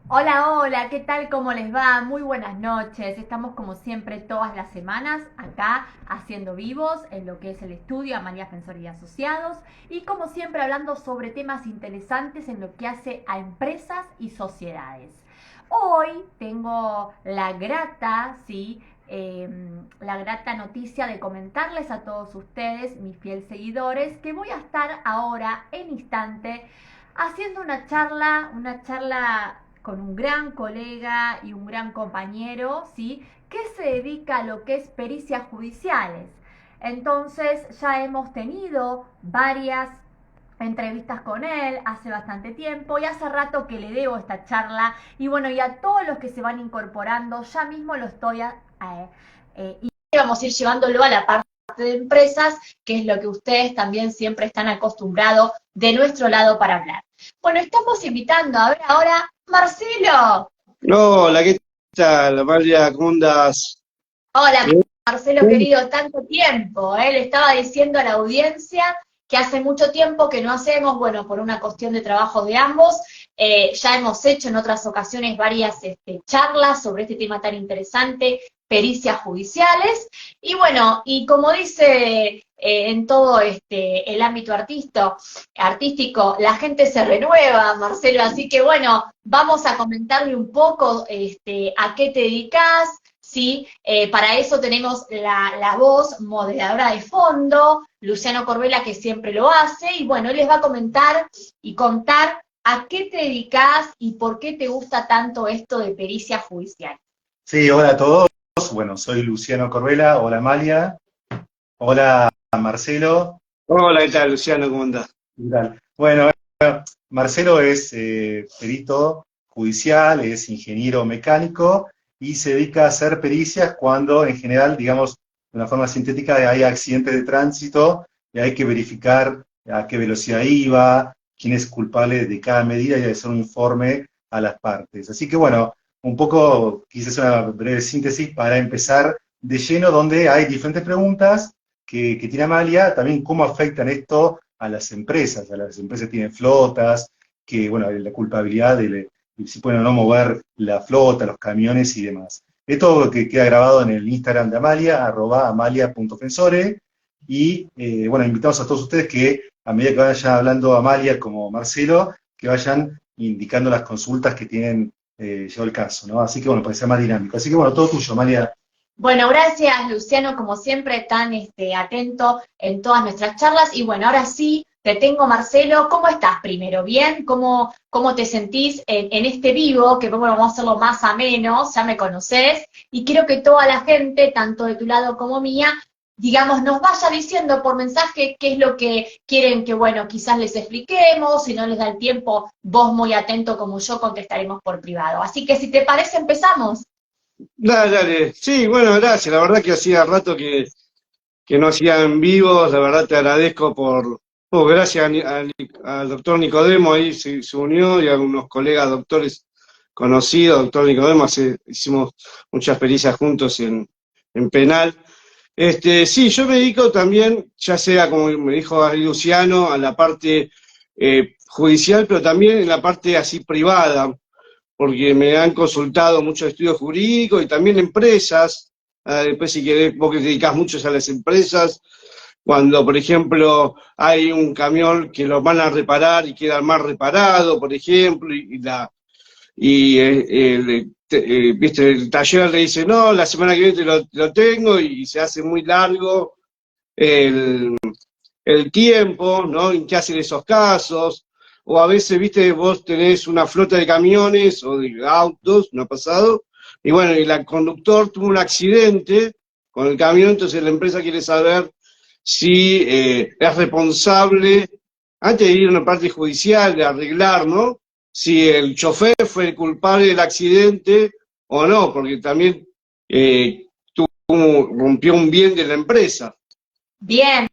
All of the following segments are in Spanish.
Hola, hola, ¿qué tal? ¿Cómo les va? Muy buenas noches. Estamos como siempre todas las semanas acá haciendo vivos en lo que es el estudio Amalia Fensor y Asociados y como siempre hablando sobre temas interesantes en lo que hace a empresas y sociedades. Hoy tengo la grata, sí, la grata noticia de comentarles a todos ustedes, mis fieles seguidores, que voy a estar ahora en instante haciendo una charla con un gran colega y un gran compañero, ¿sí? Que se dedica a lo que es pericias judiciales. Entonces ya hemos tenido varias entrevistas con él hace bastante tiempo y hace rato que le debo esta charla y bueno, y a todos los que se van incorporando, ya mismo lo estoy y vamos a ir llevándolo a la parte de empresas, que es lo que ustedes también siempre están acostumbrados de nuestro lado para hablar. Bueno, estamos invitando a ver ahora Marcelo. Hola, ¿qué tal, Amalia? ¿Cómo andas? Hola, Bien. Marcelo querido, tanto tiempo. Le estaba diciendo a la audiencia que hace mucho tiempo que no hacemos, bueno, por una cuestión de trabajo de ambos, ya hemos hecho en otras ocasiones varias charlas sobre este tema tan interesante, pericias judiciales, y bueno, y como dice en todo el ámbito artístico, la gente se renueva, Marcelo, así que bueno, vamos a comentarle un poco a qué te dedicas. ¿Sí? Para eso tenemos la voz moderadora de fondo, Luciano Corbella, que siempre lo hace, y bueno, él les va a comentar y contar a qué te dedicas y por qué te gusta tanto esto de pericia judicial. Sí, hola a todos. Bueno, soy Luciano Corbella. Hola, Amalia. Hola, Marcelo. Hola, ¿qué tal, Luciano? ¿Cómo andás? ¿Qué tal? Bueno, Marcelo es perito judicial, es ingeniero mecánico y se dedica a hacer pericias cuando, en general, digamos, de una forma sintética, hay accidentes de tránsito y hay que verificar a qué velocidad iba, quién es culpable de cada medida y hacer un informe a las partes. Así que, bueno, un poco quise hacer una breve síntesis para empezar de lleno, donde hay diferentes preguntas que tiene Amalia, también cómo afectan esto a las empresas. A las empresas tienen flotas, que, bueno, la culpabilidad de si pueden o no mover la flota, los camiones y demás. Esto que queda grabado en el Instagram de Amalia, @amalia.fensore, y bueno, invitamos a todos ustedes que a medida que vaya hablando Amalia como Marcelo, que vayan indicando las consultas que tienen llegado el caso, ¿no? Así que bueno, para que sea más dinámico. Así que bueno, todo tuyo, Amalia. Bueno, gracias Luciano, como siempre, tan atento en todas nuestras charlas. Y bueno, ahora sí, te tengo Marcelo. ¿Cómo estás primero? ¿Bien? ¿Cómo te sentís en este vivo? Que bueno, vamos a hacerlo más ameno, ya me conocés. Y quiero que toda la gente, tanto de tu lado como mía, digamos, nos vaya diciendo por mensaje qué es lo que quieren que, bueno, quizás les expliquemos. Si no les da el tiempo, vos muy atento como yo contestaremos por privado. Así que si te parece, empezamos. Dale, dale. Sí, bueno, gracias. La verdad que hacía rato que no hacían vivos. La verdad te agradezco gracias al doctor Nicodemo, ahí se unió, y a unos colegas doctores conocidos. Doctor Nicodemo, hicimos muchas pericias juntos en penal. Sí, yo me dedico también, ya sea como me dijo ahí Luciano, a la parte judicial, pero también en la parte así privada, porque me han consultado muchos estudios jurídicos y también empresas. Después, si querés, vos que te dedicás mucho a las empresas, cuando, por ejemplo, hay un camión que lo van a reparar y queda mal reparado, por ejemplo, viste, el taller le dice, no, la semana que viene te lo tengo, y se hace muy largo el, el tiempo, ¿no? ¿En qué hacen esos casos? O a veces, viste, vos tenés una flota de camiones o de autos, no ha pasado, y bueno, y el conductor tuvo un accidente con el camión. Entonces la empresa quiere saber si es responsable, antes de ir a una parte judicial, de arreglar, ¿no? Si el chofer fue el culpable del accidente o no, porque también rompió un bien de la empresa. Bien.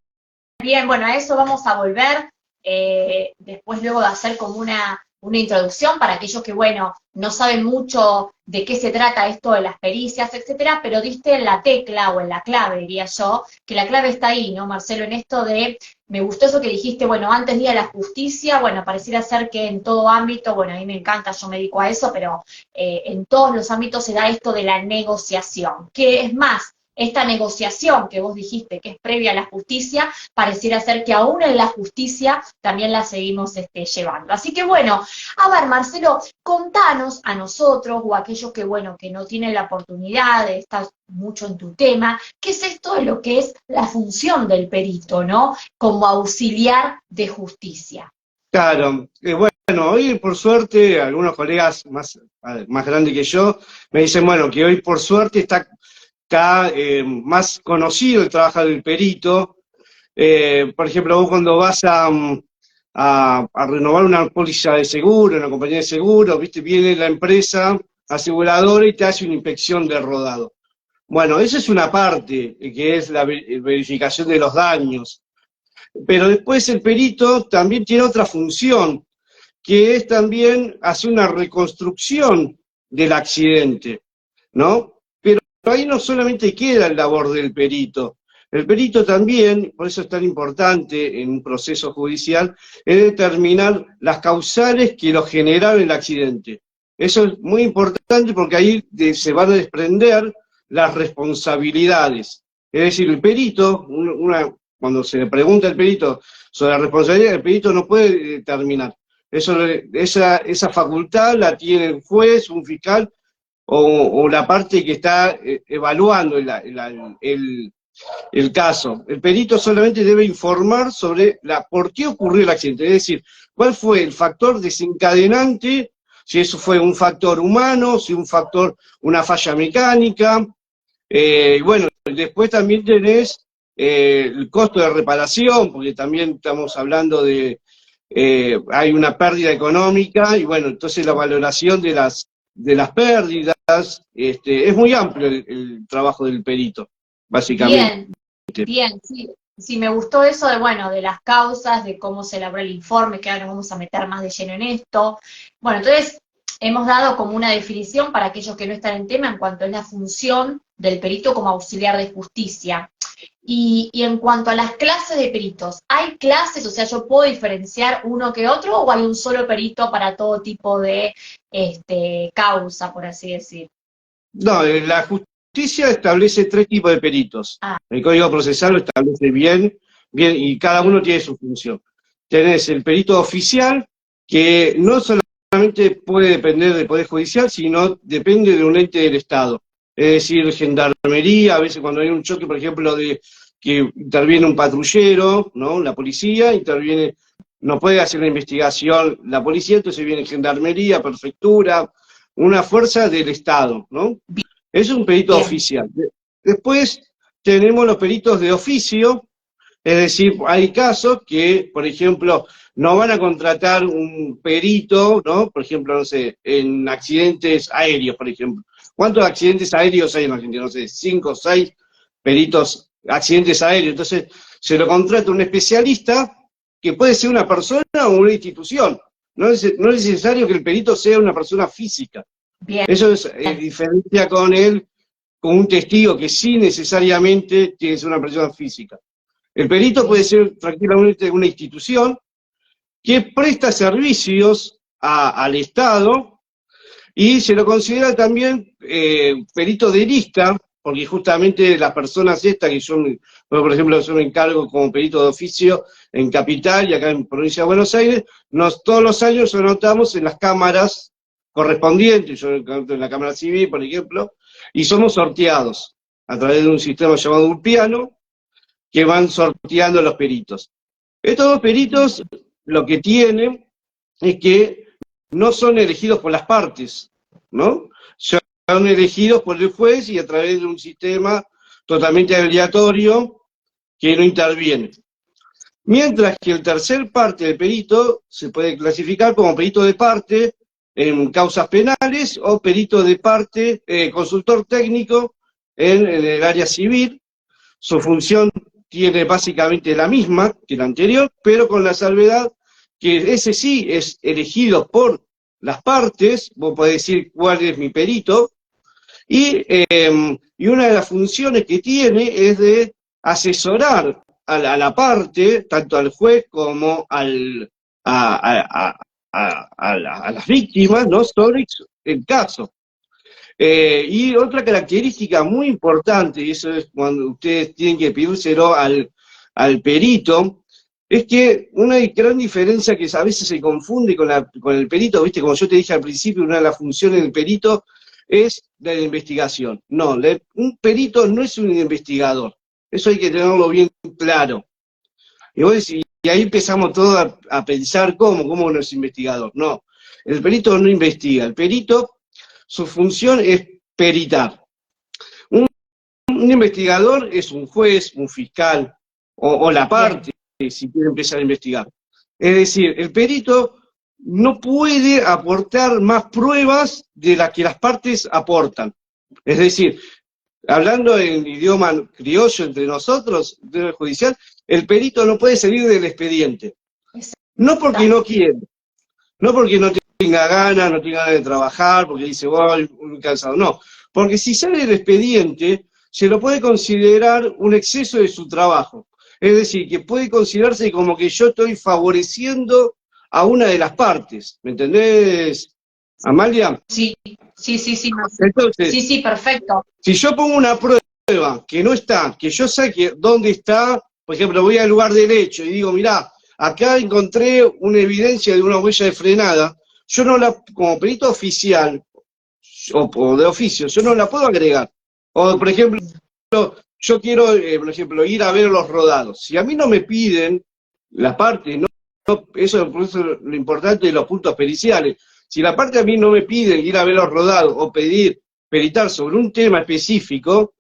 Bien, bueno, a eso vamos a volver después luego de hacer como una introducción para aquellos que, bueno, no saben mucho de qué se trata esto de las pericias, etcétera, pero diste en la tecla o en la clave, diría yo, que la clave está ahí, ¿no, Marcelo? En esto me gustó eso que dijiste, bueno, antes de ir a la justicia, bueno, pareciera ser que en todo ámbito, bueno, a mí me encanta, yo me dedico a eso, pero en todos los ámbitos se da esto de la negociación, que es más, esta negociación que vos dijiste, que es previa a la justicia, pareciera ser que aún en la justicia también la seguimos llevando. Así que bueno, a ver, Marcelo, contanos a nosotros o a aquellos que, bueno, que no tienen la oportunidad de estar mucho en tu tema, ¿qué es esto de lo que es la función del perito, ¿no? Como auxiliar de justicia. Claro, bueno, hoy por suerte algunos colegas más grandes que yo me dicen, bueno, que hoy por suerte está más conocido el trabajo del perito. Por ejemplo, vos cuando vas a renovar una póliza de seguro, una compañía de seguro, ¿viste? Viene la empresa aseguradora y te hace una inspección de rodado. Bueno, esa es una parte, que es la verificación de los daños. Pero después el perito también tiene otra función, que es también hacer una reconstrucción del accidente, ¿no? Pero ahí no solamente queda el labor del perito. El perito también, por eso es tan importante en un proceso judicial, es determinar las causales que lo generaron el accidente. Eso es muy importante porque ahí se van a desprender las responsabilidades. Es decir, el perito, cuando se le pregunta al perito sobre la responsabilidad, el perito no puede determinar. Esa facultad la tiene el juez, un fiscal o la parte que está evaluando el caso. El perito solamente debe informar sobre por qué ocurrió el accidente, es decir, cuál fue el factor desencadenante, si eso fue un factor humano, si una falla mecánica. Bueno, después también tenés el costo de reparación, porque también estamos hablando de, hay una pérdida económica, y bueno, entonces la valoración de las pérdidas, es muy amplio el trabajo del perito, básicamente. Bien, sí. Sí, me gustó eso de, bueno, de las causas, de cómo se elaboró el informe, que ahora nos vamos a meter más de lleno en esto. Bueno, entonces hemos dado como una definición para aquellos que no están en tema en cuanto a la función del perito como auxiliar de justicia. Y en cuanto a las clases de peritos, ¿hay clases? O sea, ¿yo puedo diferenciar uno que otro o hay un solo perito para todo tipo de causa, por así decir? No, la justicia establece 3 tipos de peritos. Ah. El Código Procesal lo establece bien, y cada uno tiene su función. Tenés el perito oficial, que no solamente puede depender del Poder Judicial, sino depende de un ente del Estado. Es decir, gendarmería, a veces cuando hay un choque, por ejemplo, que interviene un patrullero, ¿no? La policía interviene, no puede hacer la investigación la policía, entonces viene gendarmería, prefectura, una fuerza del Estado, ¿no? Es un perito oficial. Después tenemos los peritos de oficio, es decir, hay casos que, por ejemplo, no van a contratar un perito, ¿no? Por ejemplo, no sé, en accidentes aéreos, por ejemplo. ¿Cuántos accidentes aéreos hay en Argentina? No sé, 5 o 6 peritos, accidentes aéreos. Entonces, se lo contrata un especialista que puede ser una persona o una institución. No es necesario que el perito sea una persona física. Bien. Eso es diferencia con un testigo que sí necesariamente tiene que ser una persona física. El perito puede ser tranquilamente una institución que presta servicios al Estado y se lo considera también perito de lista, porque justamente las personas estas que son, por ejemplo, yo me encargo como perito de oficio en Capital y acá en Provincia de Buenos Aires, todos los años nos anotamos en las cámaras correspondientes, yo en la Cámara Civil, por ejemplo, y somos sorteados a través de un sistema llamado Urpiano, que van sorteando los peritos. Estos 2 peritos lo que tienen es que no son elegidos por las partes, ¿no? Son elegidos por el juez y a través de un sistema totalmente aleatorio que no interviene. Mientras que el tercer parte del perito se puede clasificar como perito de parte en causas penales o perito de parte, consultor técnico en el área civil. Su función tiene básicamente la misma que la anterior, pero con la salvedad que ese sí es elegido por las partes, vos podés decir cuál es mi perito, y una de las funciones que tiene es de asesorar a la parte, tanto al juez como a las víctimas, ¿no? Sobre el caso. Y otra característica muy importante, y eso es cuando ustedes tienen que pedírselo al perito, es que una gran diferencia que a veces se confunde con el perito, viste, como yo te dije al principio, una de las funciones del perito es la de investigación. No, un perito no es un investigador, eso hay que tenerlo bien claro. Y ahí empezamos todos a pensar cómo no es investigador. No, el perito no investiga, el perito, su función es peritar. Un investigador es un juez, un fiscal, o la parte, si quiere empezar a investigar. Es decir, el perito no puede aportar más pruebas de las que las partes aportan. Es decir, hablando en idioma criollo entre nosotros, del judicial, el perito no puede salir del expediente. No porque no quiere, no porque no tenga ganas, no tenga ganas de trabajar, porque dice, voy muy cansado, no. Porque si sale del expediente, se lo puede considerar un exceso de su trabajo. Es decir, que puede considerarse como que yo estoy favoreciendo a una de las partes. ¿Me entendés, Amalia? Sí. Entonces, Sí, perfecto. si yo pongo una prueba que no está, que yo sé que dónde está, por ejemplo, voy al lugar del hecho y digo, mirá, acá encontré una evidencia de una huella de frenada, yo no la, como perito oficial, o de oficio, yo no la puedo agregar. O, por ejemplo, yo quiero, por ejemplo, ir a ver los rodados. Si a mí no me piden la parte, eso es lo importante de los puntos periciales. Si la parte a mí no me pide ir a ver los rodados o peritar sobre un tema específico,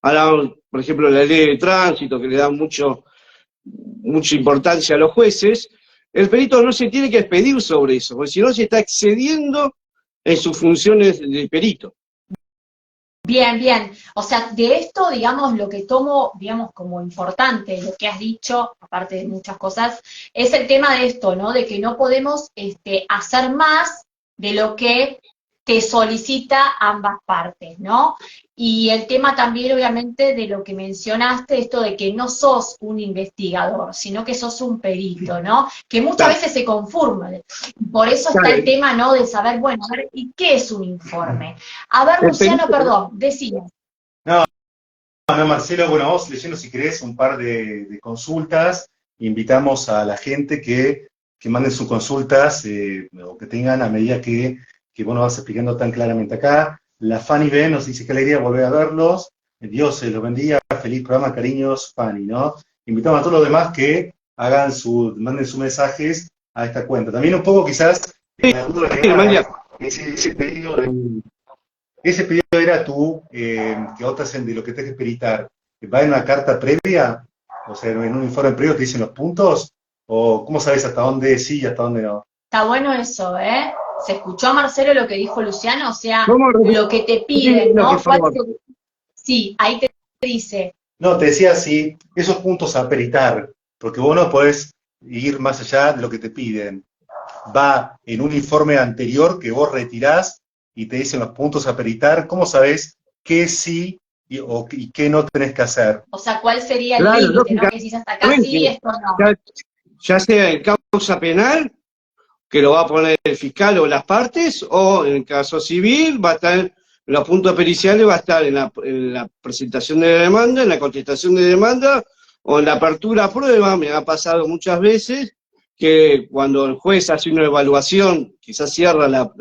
por ejemplo, la ley de tránsito, que le da mucha importancia a los jueces, el perito no se tiene que expedir sobre eso, porque si no se está excediendo en sus funciones de perito. Bien. O sea, de esto, digamos, lo que tomo, digamos, como importante, lo que has dicho, aparte de muchas cosas, es el tema de esto, ¿no? De que no podemos hacer más de lo que te solicita ambas partes, ¿no? Y el tema también, obviamente, de lo que mencionaste, esto de que no sos un investigador, sino que sos un perito, ¿no? Que muchas veces se confunde. Por eso está el tema, ¿no? De saber, bueno, a ver, ¿y qué es un informe? A ver, Luciano, perdón, decías. No, Marcelo, bueno, vamos leyendo si querés un par de consultas. Invitamos a la gente que manden sus consultas o que tengan a medida que vos nos vas explicando tan claramente acá. La Fanny B nos dice que alegría volver a verlos. Dios se los bendiga. Feliz programa, cariños, Fanny, ¿no? Invitamos a todos los demás que manden sus mensajes a esta cuenta. También un poco quizás ese pedido era que vos te de lo que tenés que peritar. ¿Va en una carta previa? O sea, en un informe previo te dicen los puntos, o ¿cómo sabes hasta dónde sí y hasta dónde no? Está bueno eso, ¿eh? ¿Se escuchó, Marcelo, lo que dijo Luciano? O sea, lo que te piden, ¿no? Sí, ahí te dice. No, te decía sí, esos puntos a peritar, porque vos no podés ir más allá de lo que te piden. Va en un informe anterior que vos retirás y te dicen los puntos a peritar. ¿Cómo sabés qué sí y qué no tenés que hacer? O sea, ¿cuál sería el límite, ¿no? Que decís hasta acá sí, esto no. Ya sea en causa penal, que lo va a poner el fiscal o las partes, o en el caso civil va a estar, en los puntos periciales va a estar en la presentación de la demanda, en la contestación de demanda, o en la apertura a prueba. Me ha pasado muchas veces que cuando el juez hace una evaluación, quizás cierra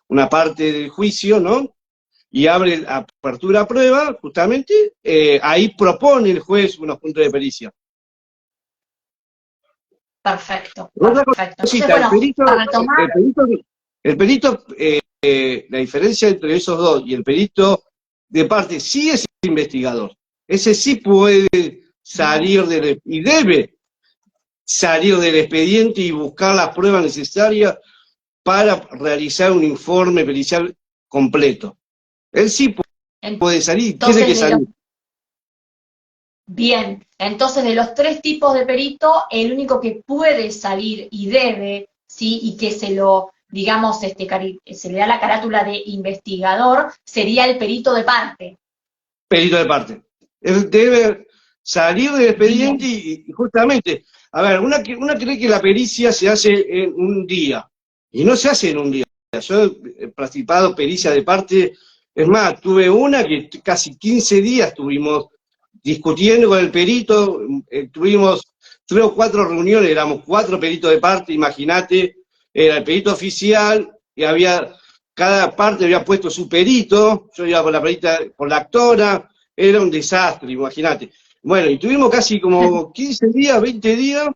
una parte del juicio, ¿no? Y abre la apertura a prueba, justamente, ahí propone el juez unos puntos de pericia. Perfecto. Entonces, bueno, el perito, la diferencia entre esos dos y el perito de parte sí es investigador. Ese sí puede salir y debe salir del expediente y buscar las pruebas necesarias para realizar un informe pericial completo. Él sí puede salir, tiene que salir. Bien, entonces de los tres tipos de perito, el único que puede salir y debe, ¿sí? Y que se lo, digamos, se le da la carátula de investigador, sería el perito de parte. Perito de parte. Él debe salir del expediente y justamente, a ver, una cree que la pericia se hace en un día, y no se hace en un día. Yo he participado pericia de parte, es más, tuve una que casi 15 días estuvimos discutiendo con el perito, tuvimos 3 o 4 reuniones, éramos 4 peritos de parte, imagínate, era el perito oficial, y cada parte había puesto su perito, yo iba por la perita, por la actora, era un desastre, imagínate. Bueno, y tuvimos casi como 15 días, 20 días,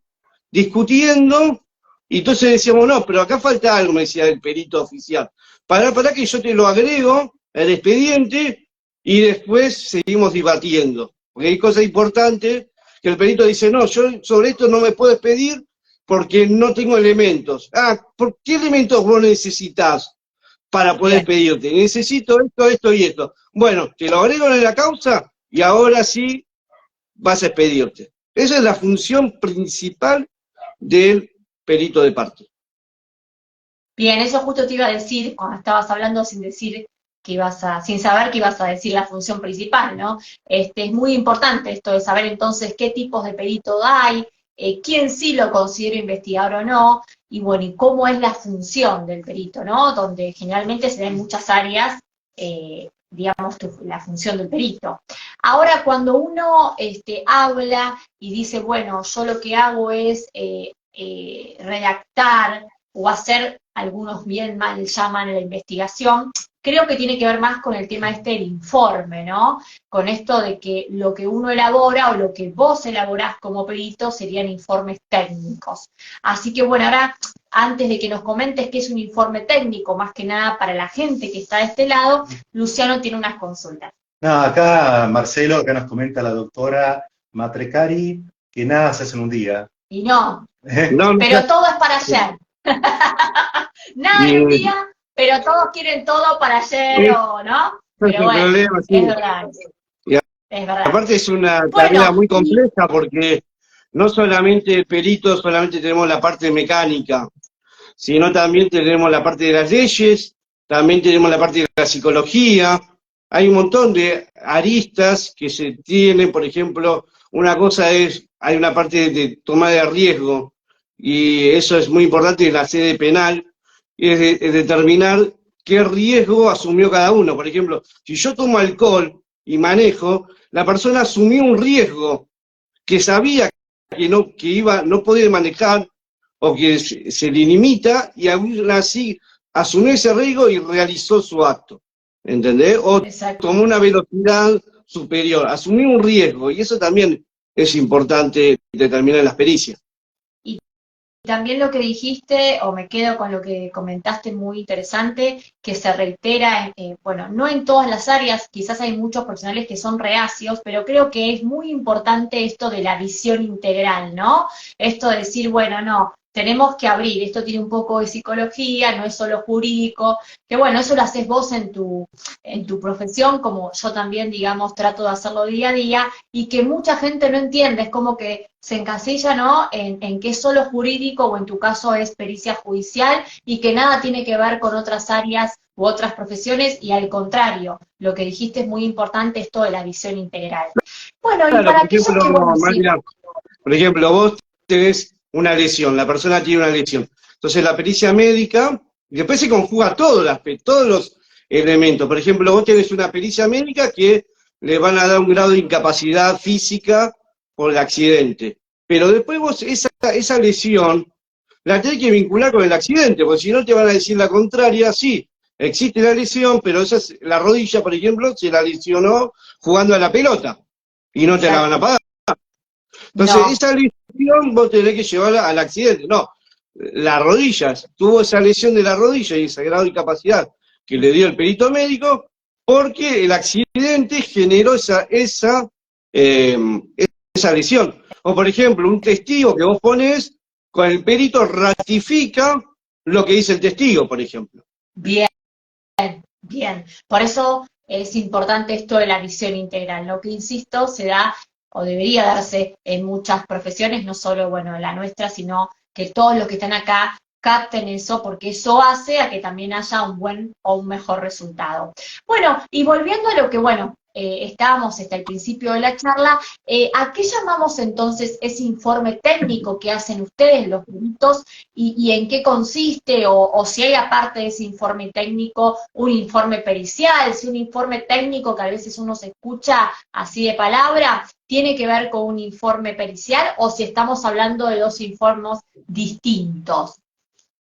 discutiendo, y entonces decíamos, no, pero acá falta algo, me decía el perito oficial. Para que yo te lo agrego al expediente, y después seguimos debatiendo. Porque hay cosas importantes que el perito dice, no, yo sobre esto no me puedo expedir porque no tengo elementos. Ah, ¿por qué elementos vos necesitas para poder expedirte? Necesito esto, esto y esto. Bueno, te lo agrego en la causa y ahora sí vas a expedirte. Esa es la función principal del perito de parte. Bien, eso justo te iba a decir cuando estabas hablando sin saber que ibas a decir la función principal, ¿no? Es muy importante esto de saber entonces qué tipos de perito hay, quién sí lo considera investigador o no, y bueno, y cómo es la función del perito, ¿no? Donde generalmente se da en muchas áreas, digamos, la función del perito. Ahora, cuando uno habla y dice, bueno, yo lo que hago es redactar o hacer, algunos bien mal llaman la investigación, creo que tiene que ver más con el tema del informe, ¿no? Con esto de que lo que uno elabora o lo que vos elaborás como perito serían informes técnicos. Así que bueno, ahora, antes de que nos comentes qué es un informe técnico, más que nada para la gente que está de este lado, Luciano tiene unas consultas. No, acá Marcelo, acá nos comenta la doctora Matrecari que nada se hace en un día. Y no, No, pero todo es para ayer. Nada en un día, pero todos quieren todo para ayer, o ¿no? Pero bueno, problema, sí. es verdad. Es verdad. Aparte es una tarea muy compleja porque no solamente el perito, solamente tenemos la parte mecánica, sino también tenemos la parte de las leyes, también tenemos la parte de la psicología. Hay un montón de aristas que se tienen, por ejemplo, una cosa es, hay una parte de toma de riesgo, y eso es muy importante en la sede penal, es determinar qué riesgo asumió cada uno. Por ejemplo, si yo tomo alcohol y manejo, la persona asumió un riesgo que sabía que no podía manejar o que se le limita, y aún así asumió ese riesgo y realizó su acto, ¿entendés? O tomó una velocidad superior, asumió un riesgo, y eso también es importante determinar en las pericias. También lo que dijiste, o me quedo con lo que comentaste, muy interesante, que se reitera, bueno, no en todas las áreas, quizás hay muchos profesionales que son reacios, pero creo que es muy importante esto de la visión integral, ¿no? Esto de decir, bueno, no, tenemos que abrir, esto tiene un poco de psicología, no es solo jurídico, que bueno, eso lo haces vos en tu profesión, como yo también, digamos, trato de hacerlo día a día, y que mucha gente no entiende, es como que se encasilla, ¿no?, en que es solo jurídico, o en tu caso es pericia judicial, y que nada tiene que ver con otras áreas u otras profesiones, y al contrario, lo que dijiste es muy importante, esto de la visión integral. Bueno, claro, y para aquellos que, bueno, María, por ejemplo, vos tenés una lesión, la persona tiene una lesión. Entonces la pericia médica, y después se conjuga todos los elementos. Por ejemplo, vos tenés una pericia médica que le van a dar un grado de incapacidad física por el accidente. Pero después vos esa lesión la tenés que vincular con el accidente, porque si no te van a decir la contraria. Sí, existe la lesión, pero la rodilla, por ejemplo, se la lesionó jugando a la pelota, y no te la van a pagar. Entonces, esa lesión vos tenés que llevarla al accidente. No, las rodillas, tuvo esa lesión de la rodilla y ese grado de incapacidad que le dio el perito médico, porque el accidente generó esa lesión. O, por ejemplo, un testigo que vos pones, con el perito ratifica lo que dice el testigo, por ejemplo. Bien, bien. Por eso es importante esto de la visión integral. Lo que, insisto, se da o debería darse en muchas profesiones, no solo, bueno, en la nuestra, sino que todos los que están acá capten eso, porque eso hace a que también haya un buen o un mejor resultado. Bueno, y volviendo a lo que, bueno, estábamos hasta el principio de la charla, ¿a qué llamamos entonces ese informe técnico que hacen ustedes, los peritos, y en qué consiste, o si hay aparte de ese informe técnico un informe pericial, si un informe técnico que a veces uno se escucha así de palabra, tiene que ver con un informe pericial, o si estamos hablando de dos informes distintos?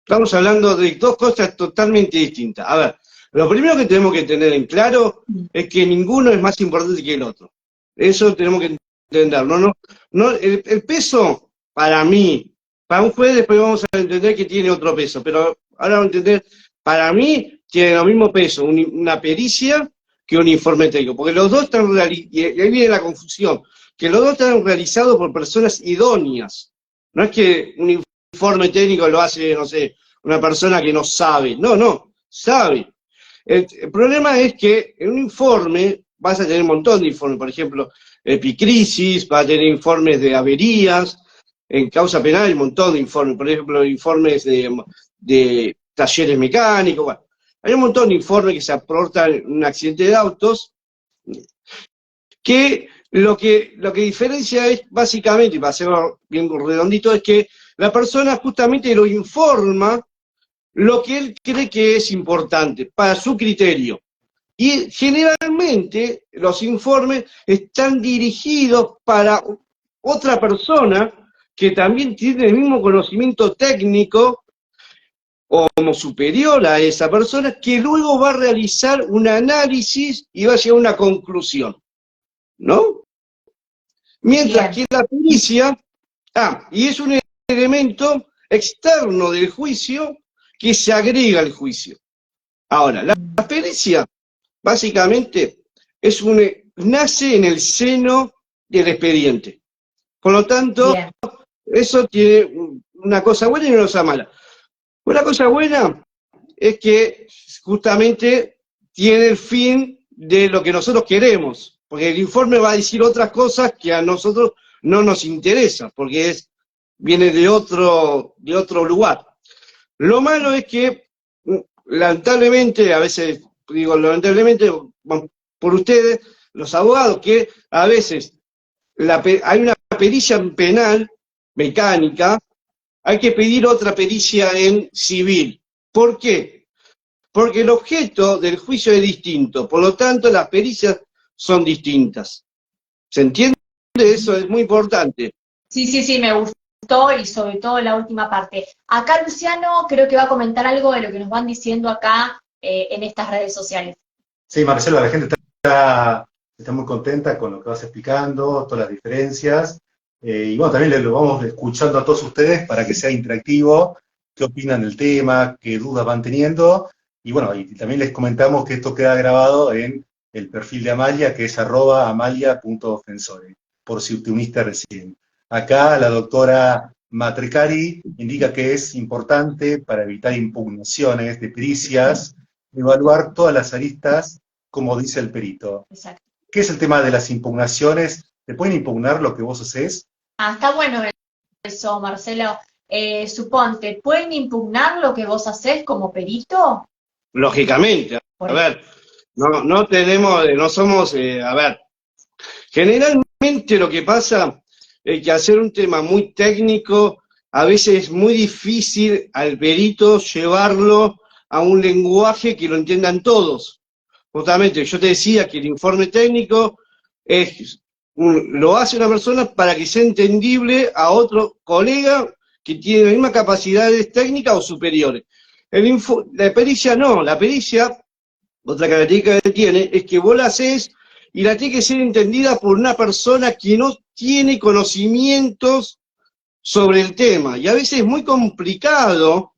Estamos hablando de dos cosas totalmente distintas. A ver, lo primero que tenemos que tener en claro es que ninguno es más importante que el otro. Eso tenemos que entender. El peso, para mí, para un juez después vamos a entender que tiene otro peso, pero ahora vamos a entender, para mí tiene lo mismo peso una pericia que un informe técnico, porque los dos están realizados, y ahí viene la confusión, que los dos están realizados por personas idóneas. No es que un informe técnico lo hace, no sé, una persona que no sabe. No, sabe. El problema es que en un informe vas a tener un montón de informes, por ejemplo, epicrisis, vas a tener informes de averías, en causa penal hay un montón de informes, por ejemplo, informes de talleres mecánicos, bueno, hay un montón de informes que se aportan en un accidente de autos, que lo que diferencia es, básicamente, y para hacerlo bien redondito, es que la persona justamente lo informa lo que él cree que es importante, para su criterio. Y generalmente los informes están dirigidos para otra persona que también tiene el mismo conocimiento técnico o como superior a esa persona, que luego va a realizar un análisis y va a llegar a una conclusión, ¿no? Mientras que la pericia, y es un elemento externo del juicio que se agrega al juicio. Ahora, la pericia, básicamente, nace en el seno del expediente. Por lo tanto, eso tiene una cosa buena y una cosa mala. Una cosa buena es que justamente tiene el fin de lo que nosotros queremos, porque el informe va a decir otras cosas que a nosotros no nos interesa, porque viene de otro lugar. Lo malo es que, lamentablemente, a veces, digo lamentablemente, por ustedes, los abogados, que a veces hay una pericia penal, mecánica, hay que pedir otra pericia en civil. ¿Por qué? Porque el objeto del juicio es distinto, por lo tanto las pericias son distintas. ¿Se entiende? Eso es muy importante. Sí, me gustó, y sobre todo la última parte. Acá Luciano creo que va a comentar algo de lo que nos van diciendo acá en estas redes sociales. Sí, Marcelo, la gente está muy contenta con lo que vas explicando, todas las diferencias. Y bueno, también lo vamos escuchando a todos ustedes para que sea interactivo, qué opinan del tema, qué dudas van teniendo. Y bueno, y también les comentamos que esto queda grabado en el perfil de Amalia, que es @amalia.offensore, por si te uniste recién. Acá la doctora Matrecari indica que es importante para evitar impugnaciones de pericias, evaluar todas las aristas, como dice el perito. Exacto. ¿Qué es el tema de las impugnaciones? ¿Te pueden impugnar lo que vos haces? Está bueno eso, Marcelo. Suponte, ¿pueden impugnar lo que vos hacés como perito? Lógicamente. A ver, no somos, a ver, generalmente lo que pasa es que hacer un tema muy técnico, a veces es muy difícil al perito llevarlo a un lenguaje que lo entiendan todos. Justamente, yo te decía que el informe técnico lo hace una persona para que sea entendible a otro colega que tiene las mismas capacidades técnicas o superiores. La pericia no, la pericia, otra característica que tiene, es que vos la hacés y la tiene que ser entendida por una persona que no tiene conocimientos sobre el tema. Y a veces es muy complicado,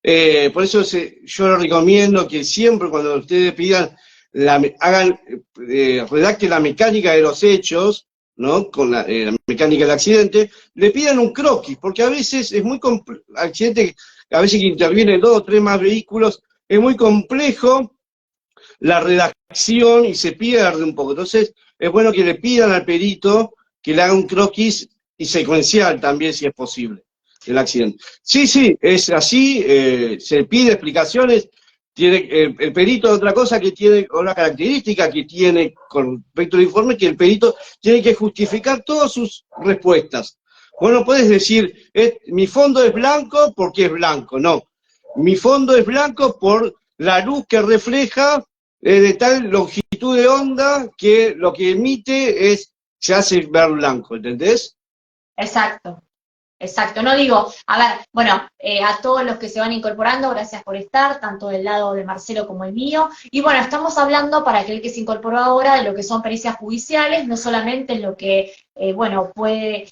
por eso yo lo recomiendo que siempre cuando ustedes pidan, redacten la mecánica de los hechos, ¿no? Con la mecánica del accidente, le pidan un croquis, porque a veces es muy accidente, a veces que intervienen 2 o 3 más vehículos, es muy complejo la redacción y se pierde un poco. Entonces, es bueno que le pidan al perito que le haga un croquis y secuencial también, si es posible, del accidente. Sí, es así, se pide explicaciones. tiene, el perito, otra cosa que tiene, una característica que tiene con respecto al informe, que el perito tiene que justificar todas sus respuestas. Vos no podés decir, mi fondo es blanco porque es blanco, no. Mi fondo es blanco por la luz que refleja de tal longitud de onda que lo que emite se hace ver blanco, ¿entendés? Exacto. Exacto, no digo, a ver, bueno, a todos los que se van incorporando, gracias por estar, tanto del lado de Marcelo como el mío, y bueno, estamos hablando para aquel que se incorporó ahora de lo que son pericias judiciales, no solamente en lo que, bueno, puede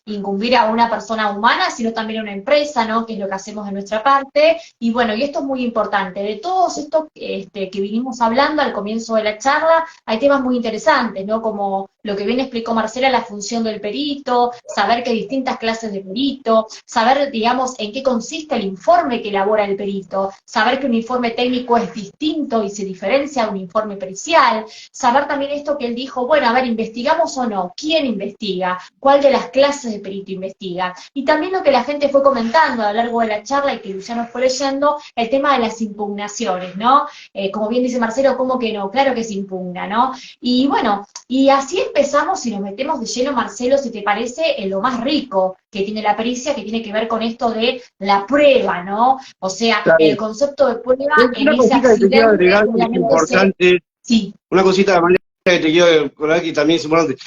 incumbir a una persona humana, sino también a una empresa, ¿no?, que es lo que hacemos de nuestra parte, y bueno, y esto es muy importante, de todos estos que vinimos hablando al comienzo de la charla, hay temas muy interesantes, ¿no?, como lo que bien explicó Marcela, la función del perito, saber que hay distintas clases de perito, saber, digamos, en qué consiste el informe que elabora el perito, saber que un informe técnico es distinto y se diferencia de un informe pericial, saber también esto que él dijo, bueno, a ver, ¿investigamos o no? ¿Quién investiga? ¿Cuál de las clases de perito investiga? Y también lo que la gente fue comentando a lo largo de la charla y que Luciano fue leyendo, el tema de las impugnaciones, ¿no? Como bien dice Marcelo, ¿cómo que no? Claro que se impugna, ¿no? Y bueno, y así empezamos y nos metemos de lleno, Marcelo, si te parece, en lo más rico que tiene la pericia, que tiene que ver con esto de la prueba, ¿no? O sea, Claro. el concepto de prueba en Una ese cosita que te quiero accidente, agregar que es obviamente, importante, sí, una cosita de manera que te quiero aclarar que también es importante.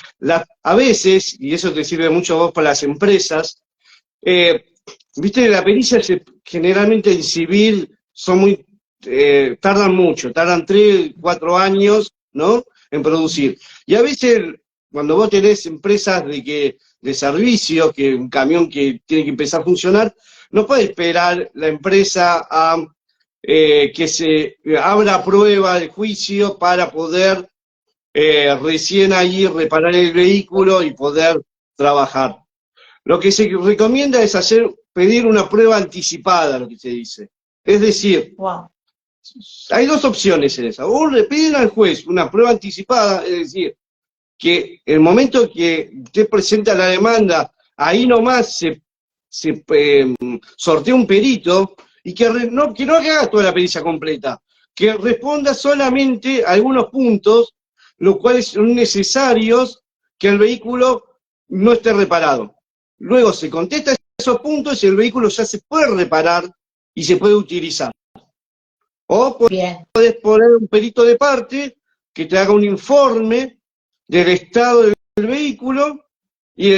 A veces, y eso te sirve mucho a vos para las empresas, viste, la pericia generalmente en civil son muy, tardan mucho, tardan 3, 4 años, ¿no?, en producir. Y a veces, cuando vos tenés empresas de servicio, que un camión que tiene que empezar a funcionar, no puede esperar la empresa a que se abra prueba de juicio para poder recién ahí reparar el vehículo y poder trabajar. Lo que se recomienda es pedir una prueba anticipada, lo que se dice. Es decir, wow, hay dos opciones en esa. O le piden al juez una prueba anticipada, es decir, que el momento que usted presenta la demanda, ahí nomás se sortea un perito y que no haga toda la pericia completa, que responda solamente a algunos puntos, los cuales son necesarios que el vehículo no esté reparado. Luego se contesta esos puntos y el vehículo ya se puede reparar y se puede utilizar. O bien, podés poner un perito de parte que te haga un informe del estado del vehículo y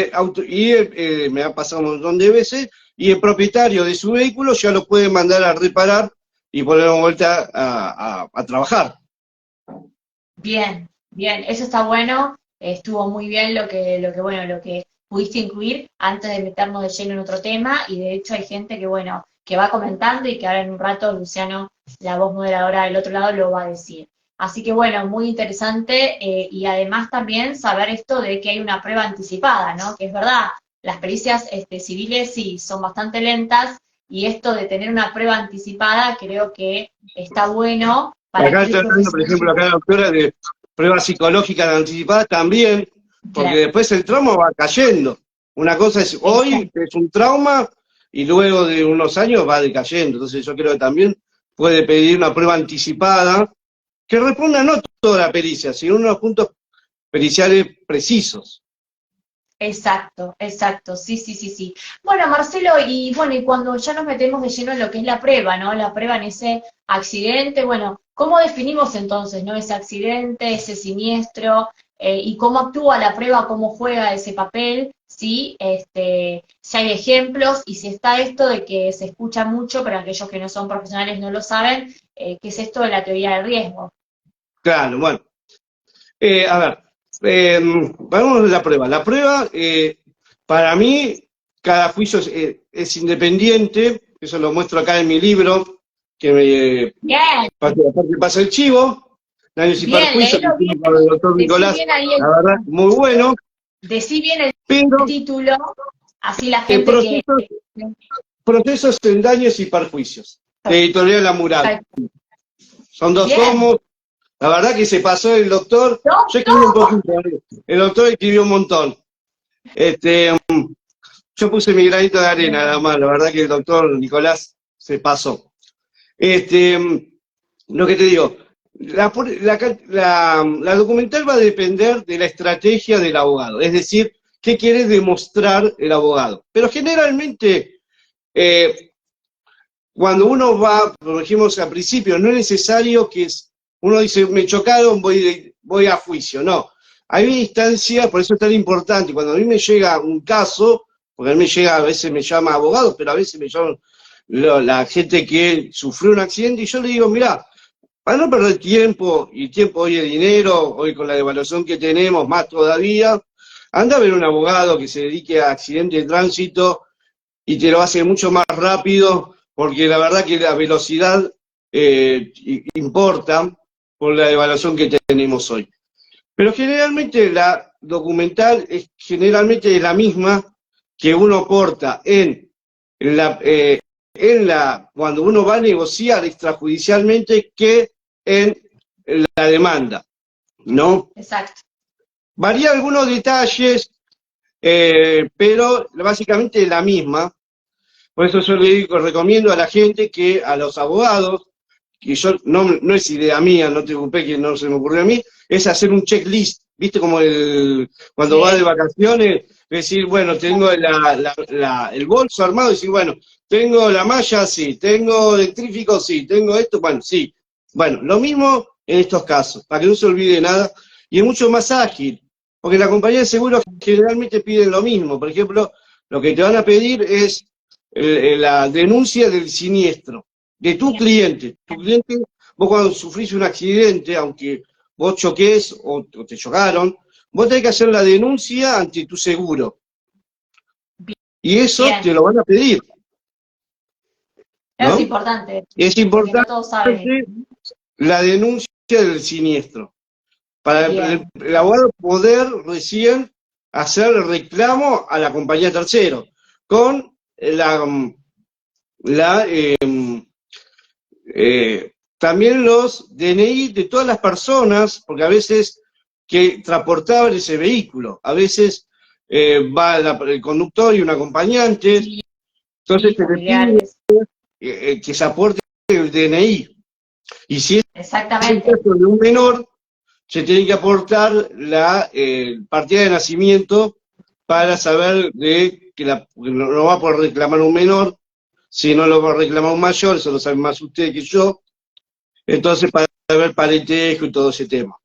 me ha pasado un montón de veces, y el propietario de su vehículo ya lo puede mandar a reparar y ponerlo de vuelta a trabajar. bien, bien, eso está bueno, estuvo muy bien bueno, lo que pudiste incluir antes de meternos de lleno en otro tema, y de hecho hay gente que, bueno, que va comentando y que ahora en un rato Luciano, la voz moderadora del otro lado, lo va a decir. Así que bueno, muy interesante, y además también saber esto de que hay una prueba anticipada, ¿no? Que es verdad, las pericias civiles sí son bastante lentas, y esto de tener una prueba anticipada creo que está bueno para Acá aquel estoy hablando, por ejemplo, acá la doctora de pruebas psicológicas anticipadas también, porque Claro. después el trauma va cayendo. Una cosa es hoy, que es un trauma, y luego de unos años va decayendo. Entonces yo creo que también puede pedir una prueba anticipada que responda no toda la pericia, sino unos puntos periciales precisos. Exacto, exacto, sí, sí, sí, sí. Bueno, Marcelo, y bueno, y cuando ya nos metemos de lleno en lo que es la prueba, ¿no? La prueba en ese accidente, bueno, ¿cómo definimos entonces, ¿no? Ese accidente, ese siniestro, y cómo actúa la prueba, cómo juega ese papel, ¿sí? Si hay ejemplos, y si está esto de que se escucha mucho, pero aquellos que no son profesionales no lo saben, ¿qué es esto de la teoría del riesgo? Claro, bueno. A ver, vamos a la prueba. La prueba, para mí, cada juicio es independiente, eso lo muestro acá en mi libro, que Bien, pasa el chivo, Daños y bien, Perjuicios, que léelo bien, tiene con el doctor decí Nicolás, bien ahí la verdad, muy bueno, decí bien el pero título, así la gente que... procesos en daños y perjuicios, de Editorial La Mural. Son 2 Bien. tomos. La verdad que se pasó el doctor, No, yo escribí un poquito, el doctor escribió un montón. Yo puse mi granito de arena nada más, la verdad que el doctor Nicolás se pasó. Lo que te digo, la documental va a depender de la estrategia del abogado, es decir, qué quiere demostrar el abogado. Pero generalmente, cuando uno va, como dijimos al principio, no es necesario que uno dice, me chocaron, voy a juicio. No, hay instancias, por eso es tan importante, cuando a mí me llega un caso, porque a mí me llega, a veces me llama abogado, pero a veces me llaman la gente que sufrió un accidente, y yo le digo, mirá, para no perder tiempo, y tiempo hoy es dinero, hoy con la devaluación que tenemos, más todavía, anda a ver un abogado que se dedique a accidentes de tránsito y te lo hace mucho más rápido, porque la verdad que la velocidad importa por la devaluación que tenemos hoy. Pero generalmente la documental generalmente es la misma que uno aporta cuando uno va a negociar extrajudicialmente que en la demanda, ¿no? Exacto. Varía algunos detalles, pero básicamente es la misma. Por eso yo recomiendo a la gente que a los abogados, que yo no es idea mía, no te preocupes que no se me ocurrió a mí, es hacer un checklist, ¿viste? Como cuando vas de vacaciones, decir, bueno, tengo el bolso armado, y decir, bueno, tengo la malla, sí, tengo electrífico, sí, tengo esto, bueno, sí. Bueno, lo mismo en estos casos, para que no se olvide nada, y es mucho más ágil, porque la compañía de seguros generalmente piden lo mismo. Por ejemplo, lo que te van a pedir es la denuncia del siniestro, de tu cliente. Tu cliente, vos cuando sufrís un accidente, aunque vos choques o te chocaron, vos tenés que hacer la denuncia ante tu seguro. Y eso te lo van a pedir, ¿no? Es importante. Es importante No todos saben. la denuncia del siniestro, para el abogado poder recién hacer el reclamo a la compañía tercero, con también los DNI de todas las personas, porque a veces que transportaban ese vehículo, a veces va el conductor y un acompañante, entonces se le pide que se aporte el DNI. Y si es el caso de un menor, se tiene que aportar la partida de nacimiento para saber que no va a poder reclamar un menor, si no lo va a reclamar un mayor, eso lo saben más ustedes que yo. Entonces, para ver parentesco y todo ese tema,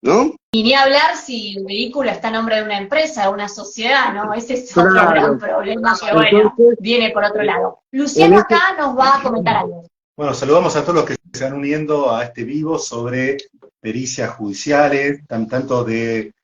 ¿no? Y ni hablar si el vehículo está a nombre de una empresa, de una sociedad, ¿no? Ese es otro gran problema que, bueno, viene por otro lado. Luciano acá nos va a comentar algo. Bueno, saludamos a todos los que se van uniendo a este vivo sobre pericias judiciales, tanto de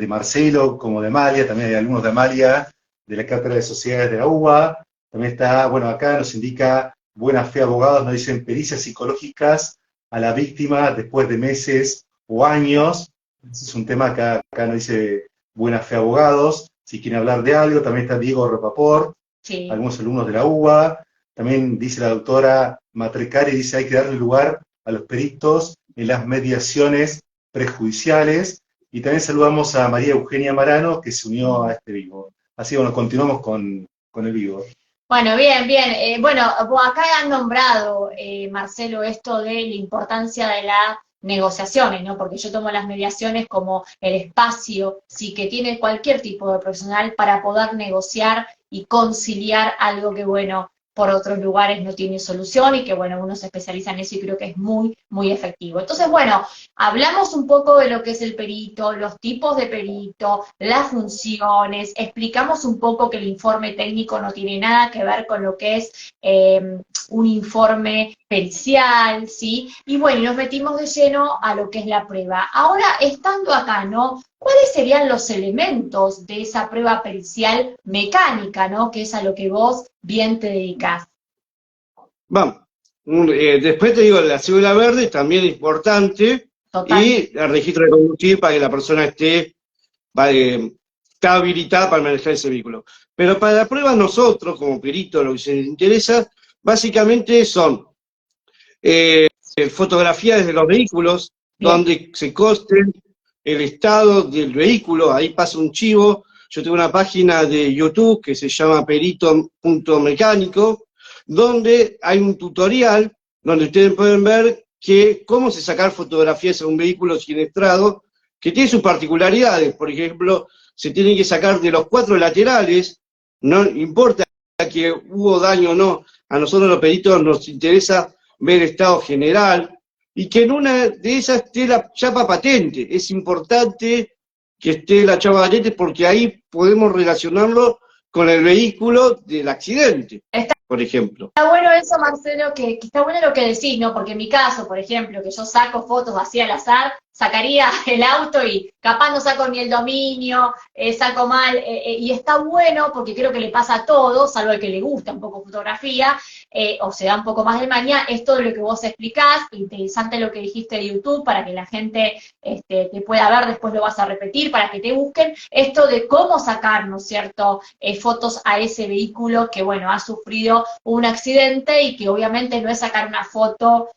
Marcelo como de Amalia, también hay algunos de Amalia, de la Cátedra de Sociedades de la UBA, también está, bueno, acá nos indica Buena Fe Abogados, nos dicen pericias psicológicas a la víctima después de meses o años. Ese es un tema que acá nos dice Buena Fe Abogados. Si quieren hablar de algo, también está Diego Repaport, sí, algunos alumnos de la UBA. También dice la doctora Matrecari, dice hay que darle lugar a los peritos en las mediaciones prejudiciales. Y también saludamos a María Eugenia Marano, que se unió a este vivo. Así que bueno, continuamos con el vivo. Bueno, bien, bien. Bueno, acá han nombrado, Marcelo, esto de la importancia de las negociaciones, ¿no? Porque yo tomo las mediaciones como el espacio, sí, que tiene cualquier tipo de profesional para poder negociar y conciliar algo que, bueno, por otros lugares no tiene solución y que, bueno, uno se especializa en eso y creo que es muy, muy efectivo. Entonces, bueno, hablamos un poco de lo que es el perito, los tipos de perito, las funciones, explicamos un poco que el informe técnico no tiene nada que ver con lo que es un informe pericial, ¿sí? Y bueno, nos metimos de lleno a lo que es la prueba. Ahora, estando acá, ¿no? ¿Cuáles serían los elementos de esa prueba pericial mecánica, ¿no? Que es a lo que vos bien te dedicás. Vamos. Después te digo, la cédula verde también es importante. Total. Y el registro de conducir para que la persona está habilitada para manejar ese vehículo. Pero para la prueba nosotros, como perito, lo que se nos interesa, básicamente son fotografías de los vehículos, bien, donde se consten el estado del vehículo. Ahí pasa un chivo. Yo tengo una página de YouTube que se llama perito.mecánico, donde hay un tutorial donde ustedes pueden ver cómo se sacar fotografías a un vehículo siniestrado, que tiene sus particularidades. Por ejemplo, se tienen que sacar de los 4 laterales, no importa que hubo daño o no, a nosotros los peritos nos interesa ver el estado general, y que en una de esas esté la chapa patente. Es importante que esté la chapa patente porque ahí podemos relacionarlo con el vehículo del accidente, por ejemplo. Está bueno eso, Marcelo, que está bueno lo que decís, ¿no? Porque en mi caso, por ejemplo, que yo saco fotos así al azar, sacaría el auto y capaz no saco ni el dominio, saco mal, y está bueno porque creo que le pasa a todos, salvo el que le gusta un poco fotografía, o se da un poco más de maña, es todo lo que vos explicás, interesante lo que dijiste de YouTube, para que la gente te pueda ver, después lo vas a repetir, para que te busquen, esto de cómo sacar, ¿no es cierto?, fotos a ese vehículo que, bueno, ha sufrido un accidente y que obviamente no es sacar una foto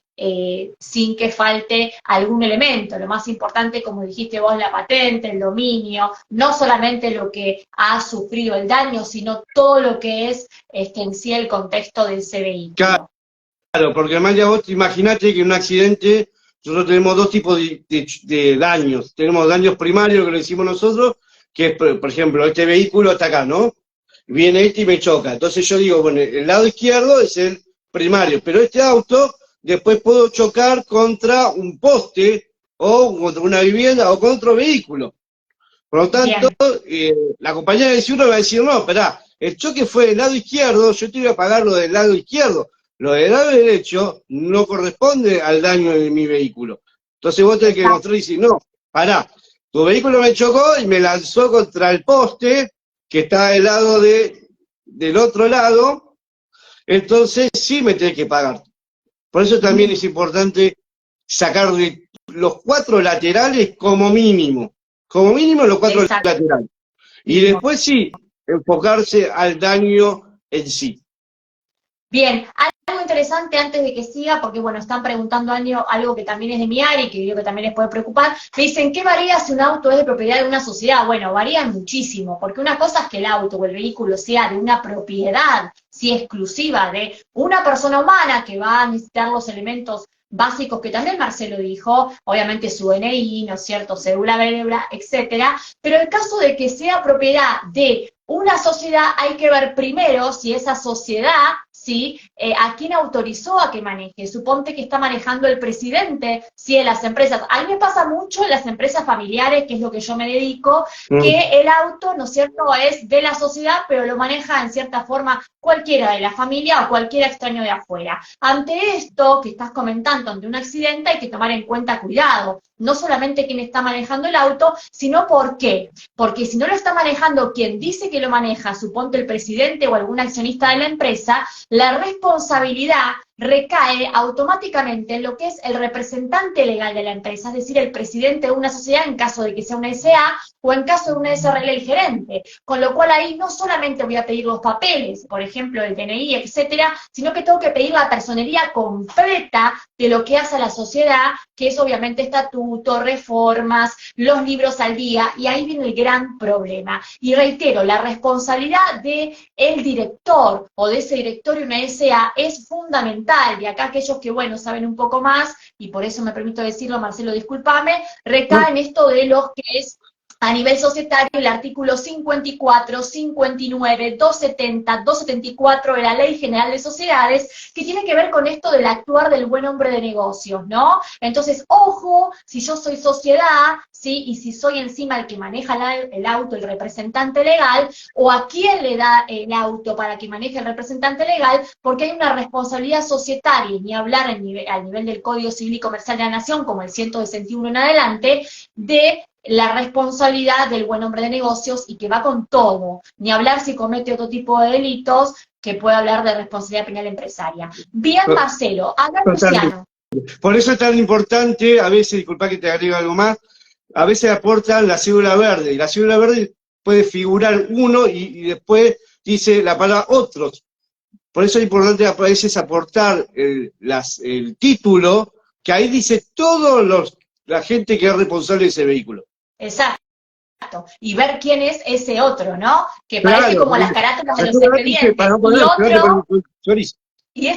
sin que falte algún elemento. Lo más importante, como dijiste vos, la patente, el dominio, no solamente lo que ha sufrido el daño, sino todo lo que es en sí el contexto de ese vehículo. Claro, porque además ya vos imaginate que en un accidente nosotros tenemos 2 tipos de daños. Tenemos daños primarios, que lo decimos nosotros, que es, por ejemplo, este vehículo está acá, ¿no? Viene este y me choca. Entonces yo digo, bueno, el lado izquierdo es el primario, pero este auto después puedo chocar contra un poste o contra una vivienda o contra otro vehículo. Por lo tanto, la compañía de seguro va a decir, no, esperá, el choque fue del lado izquierdo, yo te voy a pagar lo del lado izquierdo. Lo del lado derecho no corresponde al daño de mi vehículo. Entonces vos tenés que demostrar y decir, no, pará, tu vehículo me chocó y me lanzó contra el poste que está del lado del otro lado, entonces sí me tenés que pagar. Por eso también es importante sacar de los 4 laterales como mínimo los 4 laterales. Y después sí, enfocarse al daño en sí. Bien, algo interesante antes de que siga, porque bueno, están preguntando algo que también es de mi área y que creo que también les puede preocupar. Me dicen, ¿qué varía si un auto es de propiedad de una sociedad? Bueno, varía muchísimo, porque una cosa es que el auto o el vehículo sea de una propiedad, sí, exclusiva de una persona humana que va a necesitar los elementos básicos que también Marcelo dijo, obviamente su DNI, ¿no es cierto?, cédula, etcétera, pero el caso de que sea propiedad de una sociedad, hay que ver primero si esa sociedad, ¿sí?, a quién autorizó a que maneje. Suponte que está manejando el presidente, ¿sí?, de las empresas. A mí me pasa mucho en las empresas familiares, que es lo que yo me dedico, que el auto, ¿no es cierto?, es de la sociedad, pero lo maneja en cierta forma cualquiera de la familia o cualquier extraño de afuera. Ante esto que estás comentando, ante un accidente, hay que tomar en cuenta cuidado. No solamente quién está manejando el auto, sino por qué. Porque si no lo está manejando quien dice que lo maneja, suponte el presidente o algún accionista de la empresa, la responsabilidad recae automáticamente en lo que es el representante legal de la empresa, es decir, el presidente de una sociedad en caso de que sea una SA o en caso de una SRL el gerente. Con lo cual ahí no solamente voy a pedir los papeles, por ejemplo el DNI, etcétera, sino que tengo que pedir la personería completa de lo que hace la sociedad, que es obviamente estatuto, reformas, los libros al día, y ahí viene el gran problema. Y reitero, la responsabilidad del director o de ese directorio de una SA es fundamental. Y acá aquellos que, bueno, saben un poco más, y por eso me permito decirlo, Marcelo, discúlpame, recae en esto de los que es a nivel societario el artículo 54, 59, 270, 274 de la Ley General de Sociedades, que tiene que ver con esto del actuar del buen hombre de negocios, ¿no? Entonces, ojo, si yo soy sociedad, ¿sí?, y si soy encima el que maneja el auto, el representante legal, o a quién le da el auto para que maneje el representante legal, porque hay una responsabilidad societaria, y ni hablar al nivel del Código Civil y Comercial de la Nación, como el 161 en adelante, de la responsabilidad del buen hombre de negocios, y que va con todo, ni hablar si comete otro tipo de delitos, que puede hablar de responsabilidad penal empresaria. Bien, Marcelo, habla Luciano. Por eso es tan importante, a veces, disculpa que te agrego algo más, a veces aportan la cédula verde, y la cédula verde puede figurar uno y después dice la palabra otros. Por eso es importante a veces aportar el título, que ahí dice la gente que es responsable de ese vehículo. Exacto. Y ver quién es ese otro, ¿no? Que parece como las carátulas de los expedientes. Y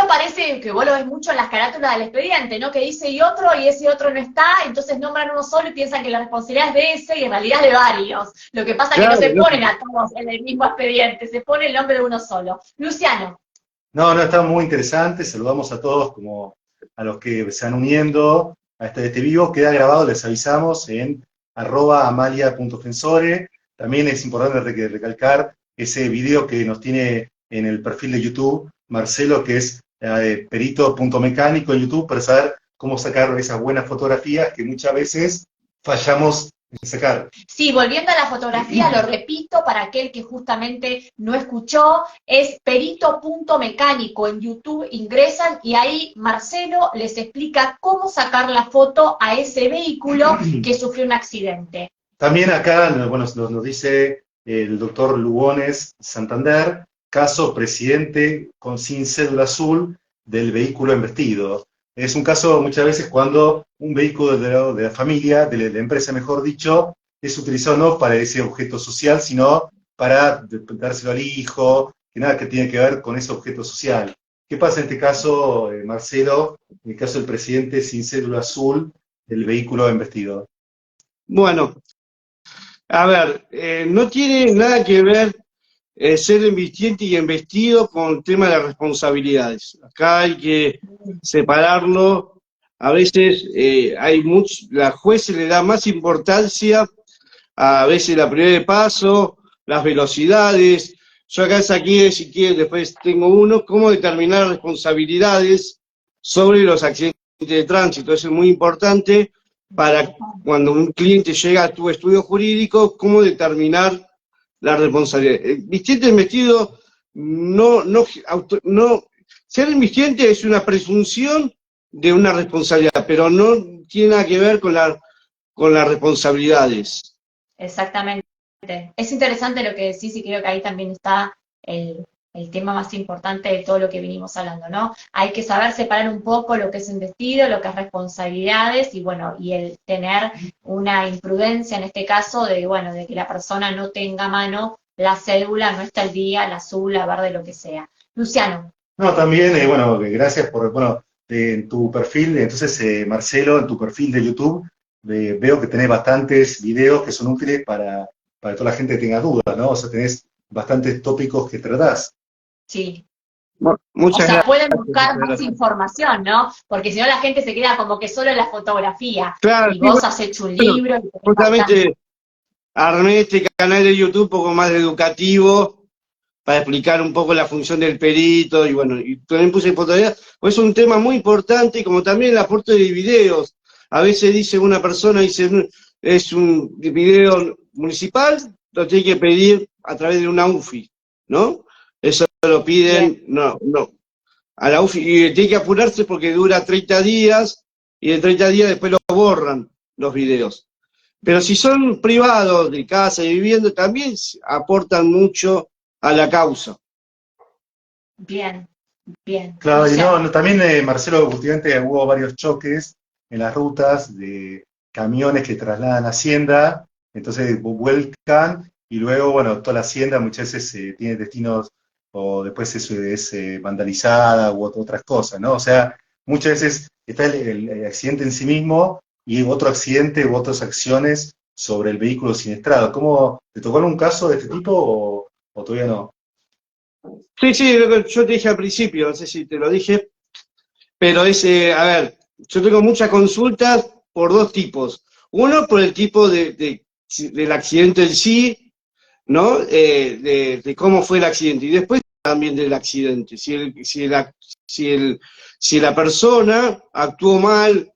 parece que vos lo ves mucho en las carátulas del expediente, ¿no? Que dice y ese otro no está, entonces nombran uno solo y piensan que la responsabilidad es de ese y en realidad es de varios. Lo que pasa es que no Claro, se no. ponen a todos en el mismo expediente, se pone el nombre de uno solo. Luciano. No, está muy interesante. Saludamos a todos como a los que se van uniendo a este vivo. Queda grabado, les avisamos, en @amalia.fensore. También es importante recalcar ese video que nos tiene en el perfil de YouTube, Marcelo, que es perito.mecánico en YouTube, para saber cómo sacar esas buenas fotografías que muchas veces fallamos en sacar. Sí, volviendo a la fotografía, lo repito para aquel que justamente no escuchó, es perito.mecánico en YouTube, ingresan y ahí Marcelo les explica cómo sacar la foto a ese vehículo que sufrió un accidente. También acá, bueno, nos dice el doctor Lugones Santander, caso presidente sin cédula azul del vehículo embestido. Es un caso muchas veces cuando un vehículo de la familia, de la empresa mejor dicho, es utilizado no para ese objeto social, sino para dárselo al hijo, que nada que tiene que ver con ese objeto social. ¿Qué pasa en este caso, Marcelo, en el caso del presidente sin cédula azul del vehículo embestido? Bueno, a ver, no tiene nada que ver ser embestiente y embestido con el tema de las responsabilidades. Acá hay que separarlo. A veces la juez le da más importancia a veces la prioridad de paso, las velocidades. Yo acá saqué, si quieren, después tengo uno, cómo determinar responsabilidades sobre los accidentes de tránsito. Eso es muy importante para cuando un cliente llega a tu estudio jurídico, cómo determinar la responsabilidad. Embestiente embestido, ser embestiente es una presunción de una responsabilidad, pero no tiene nada que ver con las responsabilidades. Exactamente. Es interesante lo que decís y creo que ahí también está el tema más importante de todo lo que venimos hablando, ¿no? Hay que saber separar un poco lo que es embestido, lo que es responsabilidades y bueno, y el tener una imprudencia en este caso de, bueno, de que la persona no tenga a mano la cédula, no está al día, la azul, la verde, lo que sea. Luciano. No, también, bueno, gracias por, bueno, en tu perfil, entonces, Marcelo, en tu perfil de YouTube, veo que tenés bastantes videos que son útiles para toda la gente que tenga dudas, ¿no? O sea, tenés bastantes tópicos que tratás. Sí. O Muchas sea, gracias. pueden buscar más Gracias. información, ¿no? Porque si no la gente se queda como que solo en la fotografía. Claro, Y sí, vos has hecho un bueno, libro. Y tenés bastante. justamente armé este canal de YouTube un poco más educativo para explicar un poco la función del perito y bueno, y también puse fotografía, pues es un tema muy importante, como también el aporte de videos. A veces dice una persona, dice, es un video municipal, lo tiene que pedir a través de una UFI, ¿no? Eso lo piden, Bien. no, a la UFI, y tiene que apurarse porque dura 30 días, y en 30 días después lo borran los videos. Pero si son privados, de casa y vivienda, también aportan mucho a la causa. Bien. Bien. Claro, y Luciano. también, Marcelo, últimamente hubo varios choques en las rutas de camiones que trasladan hacienda, entonces vuelcan y luego, bueno, toda la hacienda muchas veces tiene destinos o después eso es vandalizada u otras cosas, ¿no? O sea, muchas veces está el accidente en sí mismo y otro accidente u otras acciones sobre el vehículo siniestrado. ¿Cómo, te tocó algún caso de este tipo o todavía no? Sí, lo que yo te dije al principio, no sé si te lo dije, pero es, a ver, yo tengo muchas consultas por dos tipos. Uno, por el tipo del accidente en sí, ¿no? De cómo fue el accidente. Y después también del accidente. Si la persona actuó mal,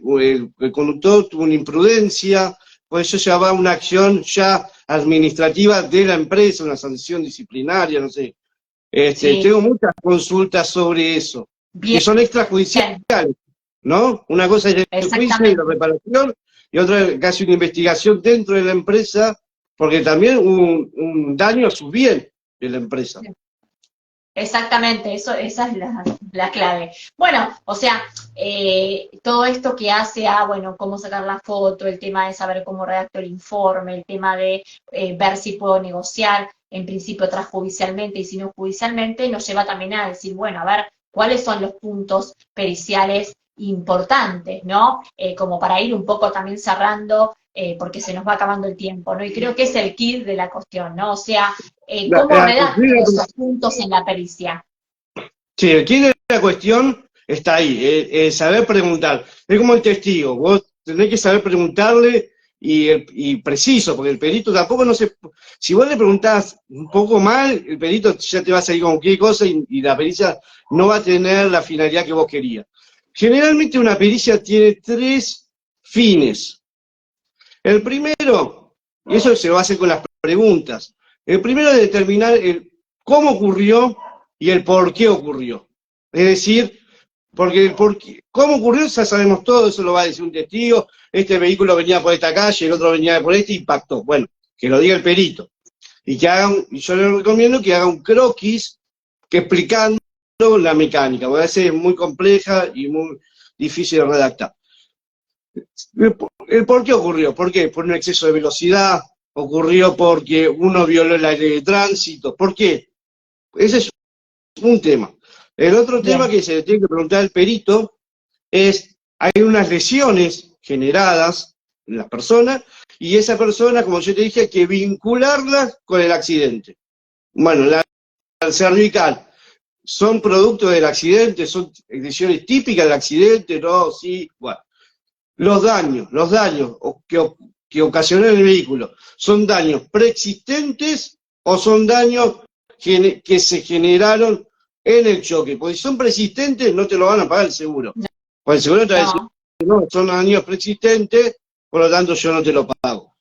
o el conductor tuvo una imprudencia, pues eso ya va a una acción ya administrativa de la empresa, una sanción disciplinaria, no sé. Sí. Tengo muchas consultas sobre eso, que Bien. son extrajudiciales, ¿no? Una cosa es el juicio y la Exactamente. reparación, y otra casi una investigación dentro de la empresa, porque también hubo un daño a su bien de la empresa. Exactamente, esa es la clave. Bueno, o sea, todo esto que hace a, bueno, cómo sacar la foto, el tema de saber cómo redacto el informe, el tema de ver si puedo negociar, en principio transjudicialmente y si no judicialmente, nos lleva también a decir, bueno, a ver, cuáles son los puntos periciales importantes, ¿no? Como para ir un poco también cerrando, porque se nos va acabando el tiempo, ¿no? Y creo que es el kit de la cuestión, ¿no? O sea, ¿cómo redacto esos puntos en la pericia? Sí, el kit de la cuestión está ahí, saber preguntar. Es como el testigo, vos tenés que saber preguntarle y preciso, porque el perito tampoco no se... Si vos le preguntás un poco mal, el perito ya te va a salir con cualquier cosa y la pericia no va a tener la finalidad que vos querías. Generalmente una pericia tiene 3 fines. El primero, y eso se lo hace con las preguntas, el primero es determinar el cómo ocurrió y el por qué ocurrió. Es decir, porque el por qué, cómo ocurrió ya sabemos todo, eso lo va a decir un testigo, este vehículo venía por esta calle, el otro venía por este y impactó. Bueno, que lo diga el perito. Y que hagan, y yo le recomiendo que haga un croquis que explicando la mecánica, porque a veces es muy compleja y muy difícil de redactar. ¿El por qué ocurrió? ¿Por qué? Por un exceso de velocidad, ocurrió porque uno violó la ley de tránsito. ¿Por qué? Ese es un tema. El otro tema que se le tiene que preguntar al perito es, hay unas lesiones generadas en la persona, y esa persona, como yo te dije, hay que vincularlas con el accidente. Bueno, la cervical, ¿son producto del accidente? ¿Son lesiones típicas del accidente? No, sí, bueno. Los daños que ocasionó el vehículo, ¿son daños preexistentes o son daños que se generaron en el choque? Porque si son preexistentes, no te lo van a pagar el seguro. Porque el seguro te va a decir, no, son daños preexistentes, por lo tanto yo no te lo pago.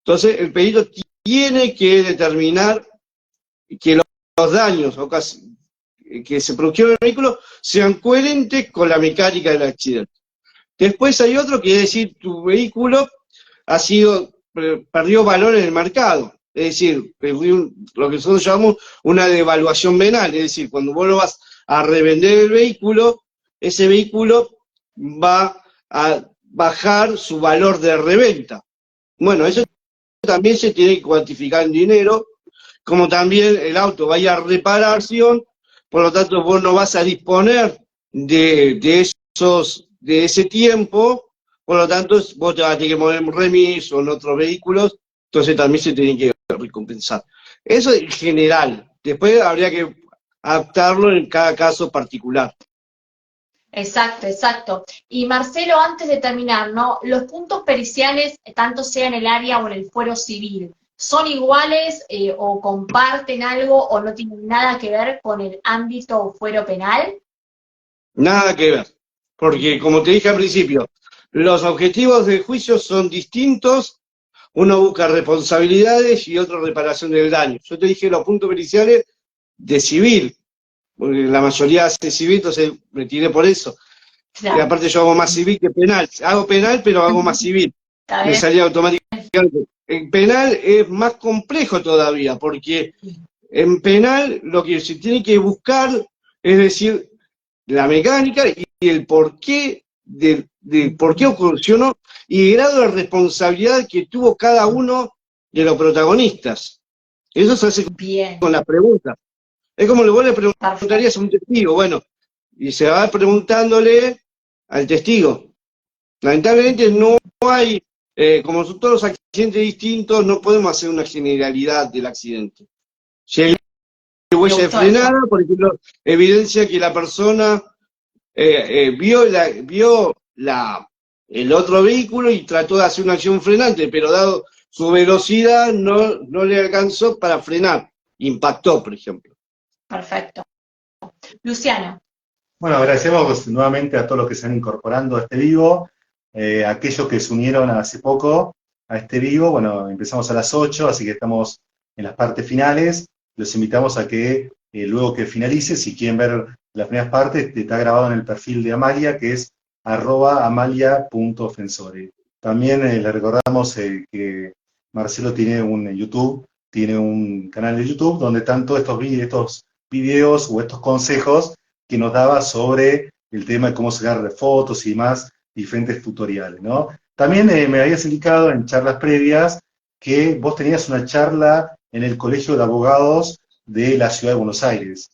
Entonces, el perito tiene que determinar que los daños que se produjeron en el vehículo sean coherentes con la mecánica del accidente. Después hay otro que es decir, tu vehículo perdió valor en el mercado. Es decir, lo que nosotros llamamos una devaluación venal. Es decir, cuando vos lo vas a revender el vehículo, ese vehículo va a bajar su valor de reventa. Bueno, eso también se tiene que cuantificar en dinero, como también el auto vaya a reparación, por lo tanto vos no vas a disponer de ese tiempo, por lo tanto vos te vas a tener que mover en remis o en otros vehículos, entonces también se tiene que recompensar. Eso en general, después habría que adaptarlo en cada caso particular. Exacto, exacto. Y Marcelo, antes de terminar, ¿no? Los puntos periciales, tanto sea en el área o en el fuero civil, ¿son iguales o comparten algo o no tienen nada que ver con el ámbito o fuero penal? Nada que ver, porque como te dije al principio, los objetivos del juicio son distintos, uno busca responsabilidades y otro reparación del daño. Yo te dije los puntos periciales de civil, porque la mayoría hace civil, entonces me tiré por eso. Claro. Y aparte yo hago más civil que penal. Hago penal, pero hago más civil. Me salía automáticamente. En penal es más complejo todavía, porque en penal lo que se tiene que buscar es decir, la mecánica y el porqué del por qué ocurrió y el grado de responsabilidad que tuvo cada uno de los protagonistas. Eso se hace con las preguntas. Es como vos le preguntarías a un testigo, bueno, y se va preguntándole al testigo. Lamentablemente no hay, como son todos los accidentes distintos, no podemos hacer una generalidad del accidente. Si hay huella de frenada, por ejemplo, evidencia que la persona vio el otro vehículo y trató de hacer una acción frenante, pero dado su velocidad no le alcanzó para frenar, impactó, por ejemplo. Perfecto. Luciano. Bueno, agradecemos nuevamente a todos los que se han incorporando a este vivo, aquellos que se unieron hace poco a este vivo. Bueno, empezamos a las 8, así que estamos en las partes finales. Los invitamos a que luego que finalice, si quieren ver las primeras partes, está grabado en el perfil de Amalia, que es @amalia.offensore. También le recordamos que Marcelo tiene un canal de YouTube donde están todos estos videos o estos consejos que nos daba sobre el tema de cómo sacar fotos y demás, diferentes tutoriales, ¿no? También me habías indicado en charlas previas que vos tenías una charla en el Colegio de Abogados de la Ciudad de Buenos Aires.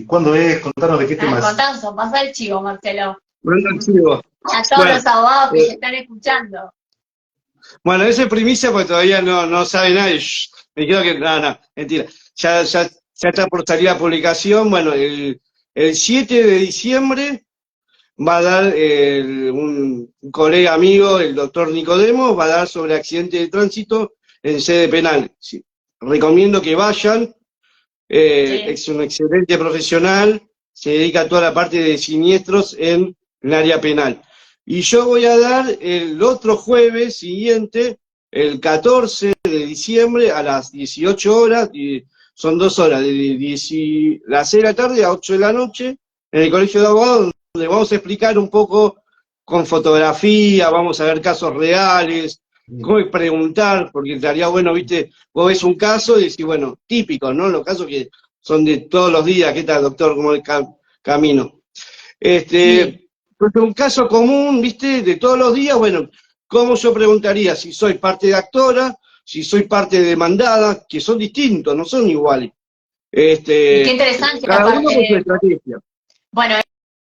¿Cuándo es? Contanos de qué temas. Contanos, pasa el chivo, Marcelo. Bueno, chivo. A todos Bueno, los abogados que se están escuchando. bueno, esa es primicia porque todavía no sabe nadie. Shh, me quedo que, no, mentira. Ya está por salir la publicación. Bueno, el 7 de diciembre va a dar un colega amigo, el doctor Nicodemo, va a dar sobre accidente de tránsito en sede penal. Sí. Recomiendo que vayan. Sí. Es un excelente profesional, se dedica a toda la parte de siniestros en el área penal. Y yo voy a dar el otro jueves siguiente, el 14 de diciembre, a las 18 horas, y son 2 horas, de las 6 de la tarde a 8 de la noche, en el Colegio de Abogados, donde vamos a explicar un poco con fotografía, vamos a ver casos reales, cómo preguntar, porque estaría bueno, viste, vos ves un caso y decís, bueno, típico, ¿no? Los casos que son de todos los días, ¿qué tal, doctor? ¿Cómo el camino? Sí. Pues un caso común, viste, de todos los días, bueno, ¿cómo yo preguntaría si soy parte de actora, si soy parte de demandada, que son distintos, no son iguales? Y qué interesante, Cada uno con su aparte, estrategia. bueno,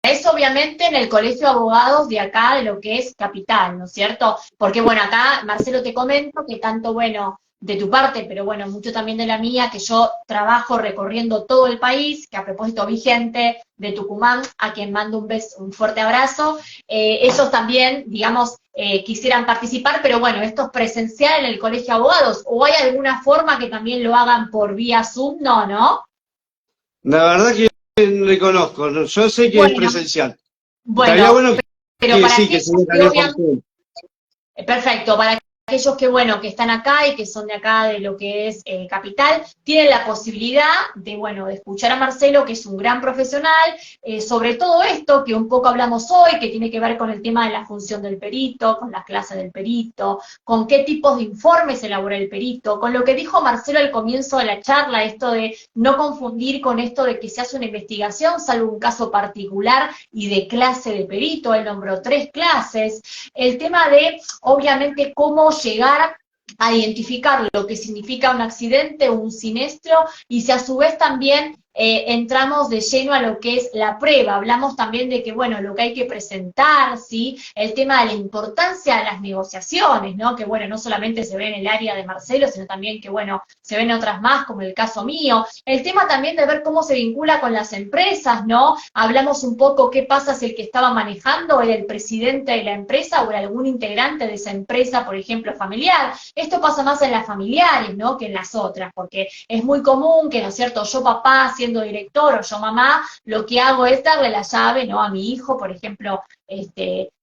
es obviamente en el Colegio de Abogados de acá, de lo que es Capital, ¿no es cierto? Porque bueno, acá, Marcelo, te comento que tanto, bueno, de tu parte, pero bueno, mucho también de la mía, que yo trabajo recorriendo todo el país, que a propósito vi gente de Tucumán, a quien mando un fuerte abrazo. Ellos también, digamos, quisieran participar, pero bueno, esto es presencial en el Colegio de Abogados, ¿o hay alguna forma que también lo hagan por vía Zoom? No, ¿no? La verdad que le conozco, yo sé que es Bueno, presencial. Estaría bueno, bueno pero que para sí, que aquellos se que haría por obviamente Zoom. perfecto, para aquellos que, bueno, que están acá y que son de acá de lo que es Capital, tienen la posibilidad de, bueno, de escuchar a Marcelo, que es un gran profesional, sobre todo esto que un poco hablamos hoy, que tiene que ver con el tema de la función del perito, con las clases del perito, con qué tipos de informes elabora el perito, con lo que dijo Marcelo al comienzo de la charla, esto de no confundir con esto de que se hace una investigación, salvo un caso particular y de clase de perito, él nombró 3 clases, el tema de, obviamente, cómo llegar a identificar lo que significa un accidente, un siniestro, y si a su vez también entramos de lleno a lo que es la prueba. Hablamos también de que, bueno, lo que hay que presentar, ¿sí? El tema de la importancia de las negociaciones, ¿no? Que, bueno, no solamente se ve en el área de Marcelo, sino también que, bueno, se ven otras más, como el caso mío. El tema también de ver cómo se vincula con las empresas, ¿no? Hablamos un poco qué pasa si el que estaba manejando era el presidente de la empresa o era algún integrante de esa empresa, por ejemplo, familiar. Esto pasa más en las familiares, ¿no? Que en las otras, porque es muy común que, ¿no es cierto?, yo papá, siendo director, o yo mamá, lo que hago es darle la llave, ¿no?, a mi hijo, por ejemplo,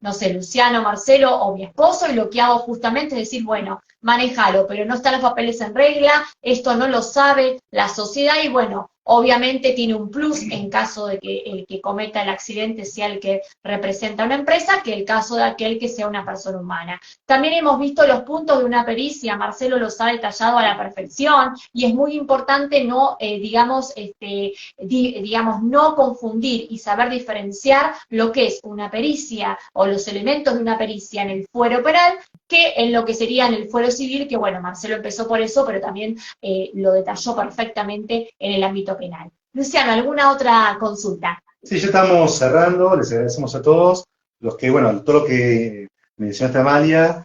no sé, Luciano, Marcelo o mi esposo, y lo que hago justamente es decir, bueno, manéjalo, pero no están los papeles en regla, esto no lo sabe la sociedad, y bueno, obviamente tiene un plus en caso de que el que cometa el accidente sea el que representa una empresa, que el caso de aquel que sea una persona humana. También hemos visto los puntos de una pericia, Marcelo los ha detallado a la perfección, y es muy importante no, digamos, no confundir y saber diferenciar lo que es una pericia o los elementos de una pericia en el fuero penal que en lo que sería en el fuero civil, que bueno, Marcelo empezó por eso, pero también lo detalló perfectamente en el ámbito penal. Luciano, ¿alguna otra consulta? Sí, ya estamos cerrando, les agradecemos a todos. Los que, bueno, todo lo que mencionaste, Amalia,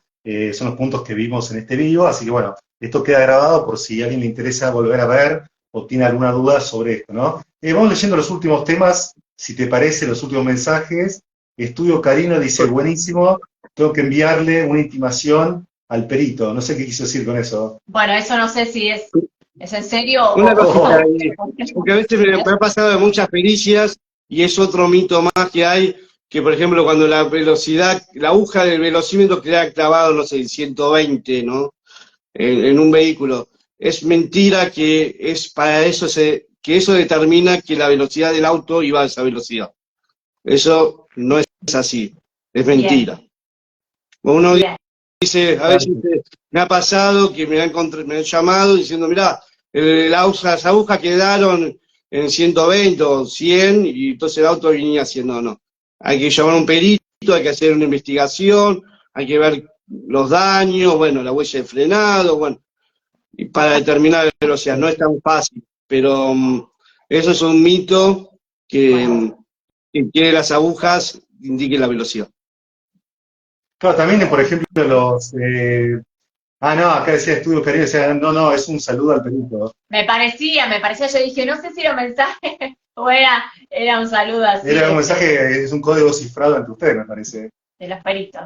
son los puntos que vimos en este video, así que bueno, esto queda grabado por si a alguien le interesa volver a ver o tiene alguna duda sobre esto, ¿no? Vamos leyendo los últimos temas, si te parece, los últimos mensajes. Estudio Carino dice, buenísimo, tengo que enviarle una intimación al perito. No sé qué quiso decir con eso. Bueno, eso no sé si es en serio Una cosita, o... porque a veces me ha pasado de muchas pericias y es otro mito más que hay, que por ejemplo cuando la velocidad, la aguja del velocímetro queda clavado, no sé, en 120, ¿no? En un vehículo. Es mentira que es para eso que eso determina que la velocidad del auto iba a esa velocidad. Eso no es así, es mentira. Bien. Uno Bien. dice, a veces me ha pasado que me han llamado diciendo, mirá, las agujas quedaron en 120 o 100 y entonces el auto venía haciendo, no. Hay que llamar a un perito, hay que hacer una investigación, hay que ver los daños, bueno, la huella de frenado, bueno, y para determinar la velocidad. No es tan fácil, pero Eso es un mito que, Bueno. que quiere las agujas, indique la velocidad. Claro, también, por ejemplo, no, acá decía Estudio Caribe, decía, no, es un saludo al perito. Me parecía, yo dije, no sé si era un mensaje o era un saludo así Era un mensaje, es un código cifrado entre ustedes, me parece. de los peritos.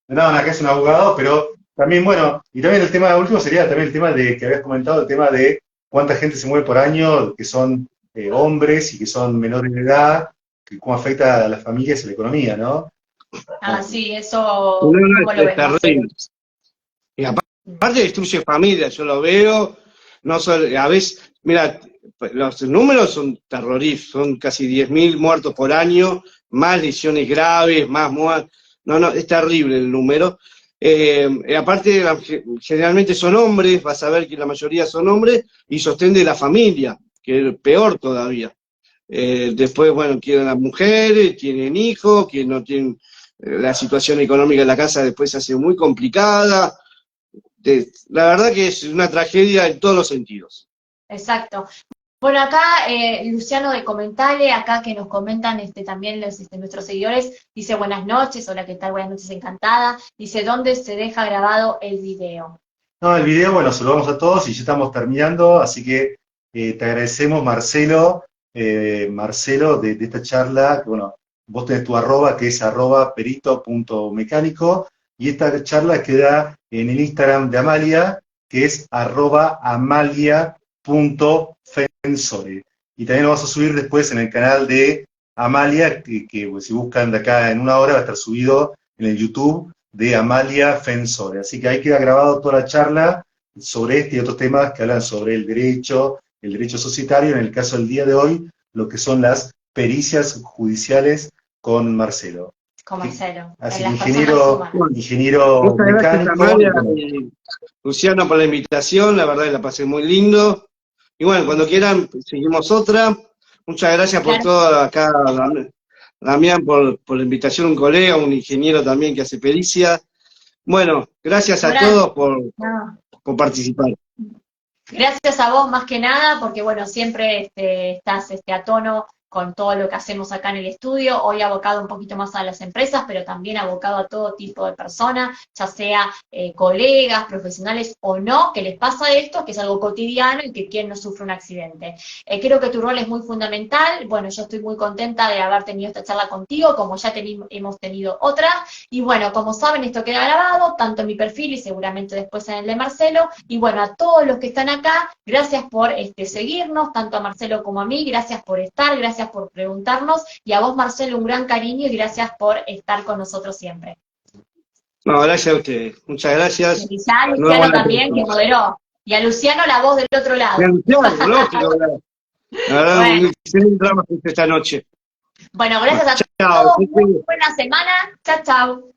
No, acá es un abogado, pero también, bueno, y también el tema último sería también el tema de que habías comentado, el tema de cuánta gente se mueve por año, que son hombres y que son menores de edad, que cómo afecta a las familias y la economía, ¿no? Ah, sí, eso, No, ¿cómo lo es ves, Marcelo? terrible. Y aparte destruye familias, yo lo veo, no solo, a veces, mira, los números son terroríficos, son casi 10.000 muertos por año, más lesiones graves, más muertos, no, es terrible el número. Y aparte, generalmente son hombres, vas a ver que la mayoría son hombres, y sostén de la familia, que es peor todavía. Después, bueno, quieren las mujeres, tienen hijos, que no tienen, la situación económica de la casa después se hace muy complicada. La verdad que es una tragedia en todos los sentidos. Exacto. Bueno, acá Luciano de Comentale, acá que nos comentan también nuestros seguidores, dice buenas noches, hola, ¿qué tal? Buenas noches, encantada. Dice, ¿dónde se deja grabado el video? No, el video, bueno, saludamos a todos y ya estamos terminando, así que te agradecemos, Marcelo, Marcelo, de esta charla, que bueno, vos tenés tu arroba, que es @perito.mecánico, y esta charla queda en el Instagram de Amalia, que es @amalia.fensore. Y también lo vas a subir después en el canal de Amalia, que pues, si buscan de acá en una hora va a estar subido en el YouTube de Amalia Fensore. Así que ahí queda grabado toda la charla sobre este y otros temas que hablan sobre el derecho societario, en el caso del día de hoy, lo que son las pericias judiciales con Marcelo. Con Marcelo, Así en que las personas humanas. ingeniero Muchas gracias, mecánico. Amalia y Luciano, por la invitación, la verdad que la pasé muy lindo. Y bueno, cuando quieran, seguimos otra. Muchas gracias por Claro. todo acá, Damián, por la invitación, un colega, un ingeniero también que hace pericia. Bueno, gracias a todos No. por participar. Gracias a vos más que nada, porque bueno, siempre estás a tono con todo lo que hacemos acá en el estudio, hoy abocado un poquito más a las empresas, pero también abocado a todo tipo de personas, ya sea colegas, profesionales o no, que les pasa esto, que es algo cotidiano y que quien no sufre un accidente. Creo que tu rol es muy fundamental, bueno, yo estoy muy contenta de haber tenido esta charla contigo, como ya hemos tenido otras, y bueno, como saben, esto queda grabado, tanto en mi perfil y seguramente después en el de Marcelo, y bueno, a todos los que están acá, gracias por seguirnos, tanto a Marcelo como a mí, gracias por estar, gracias por preguntarnos, y a vos, Marcelo, un gran cariño y gracias por estar con nosotros siempre. No, gracias a ustedes. Muchas gracias. Y ya a Luciano también, que moderó. Y a Luciano la voz del otro lado. Luciano, lógico. La verdad, Bueno. un excelente trabajo esta noche. Bueno, gracias a Chao. todos, muy buena semana. Chao, chao.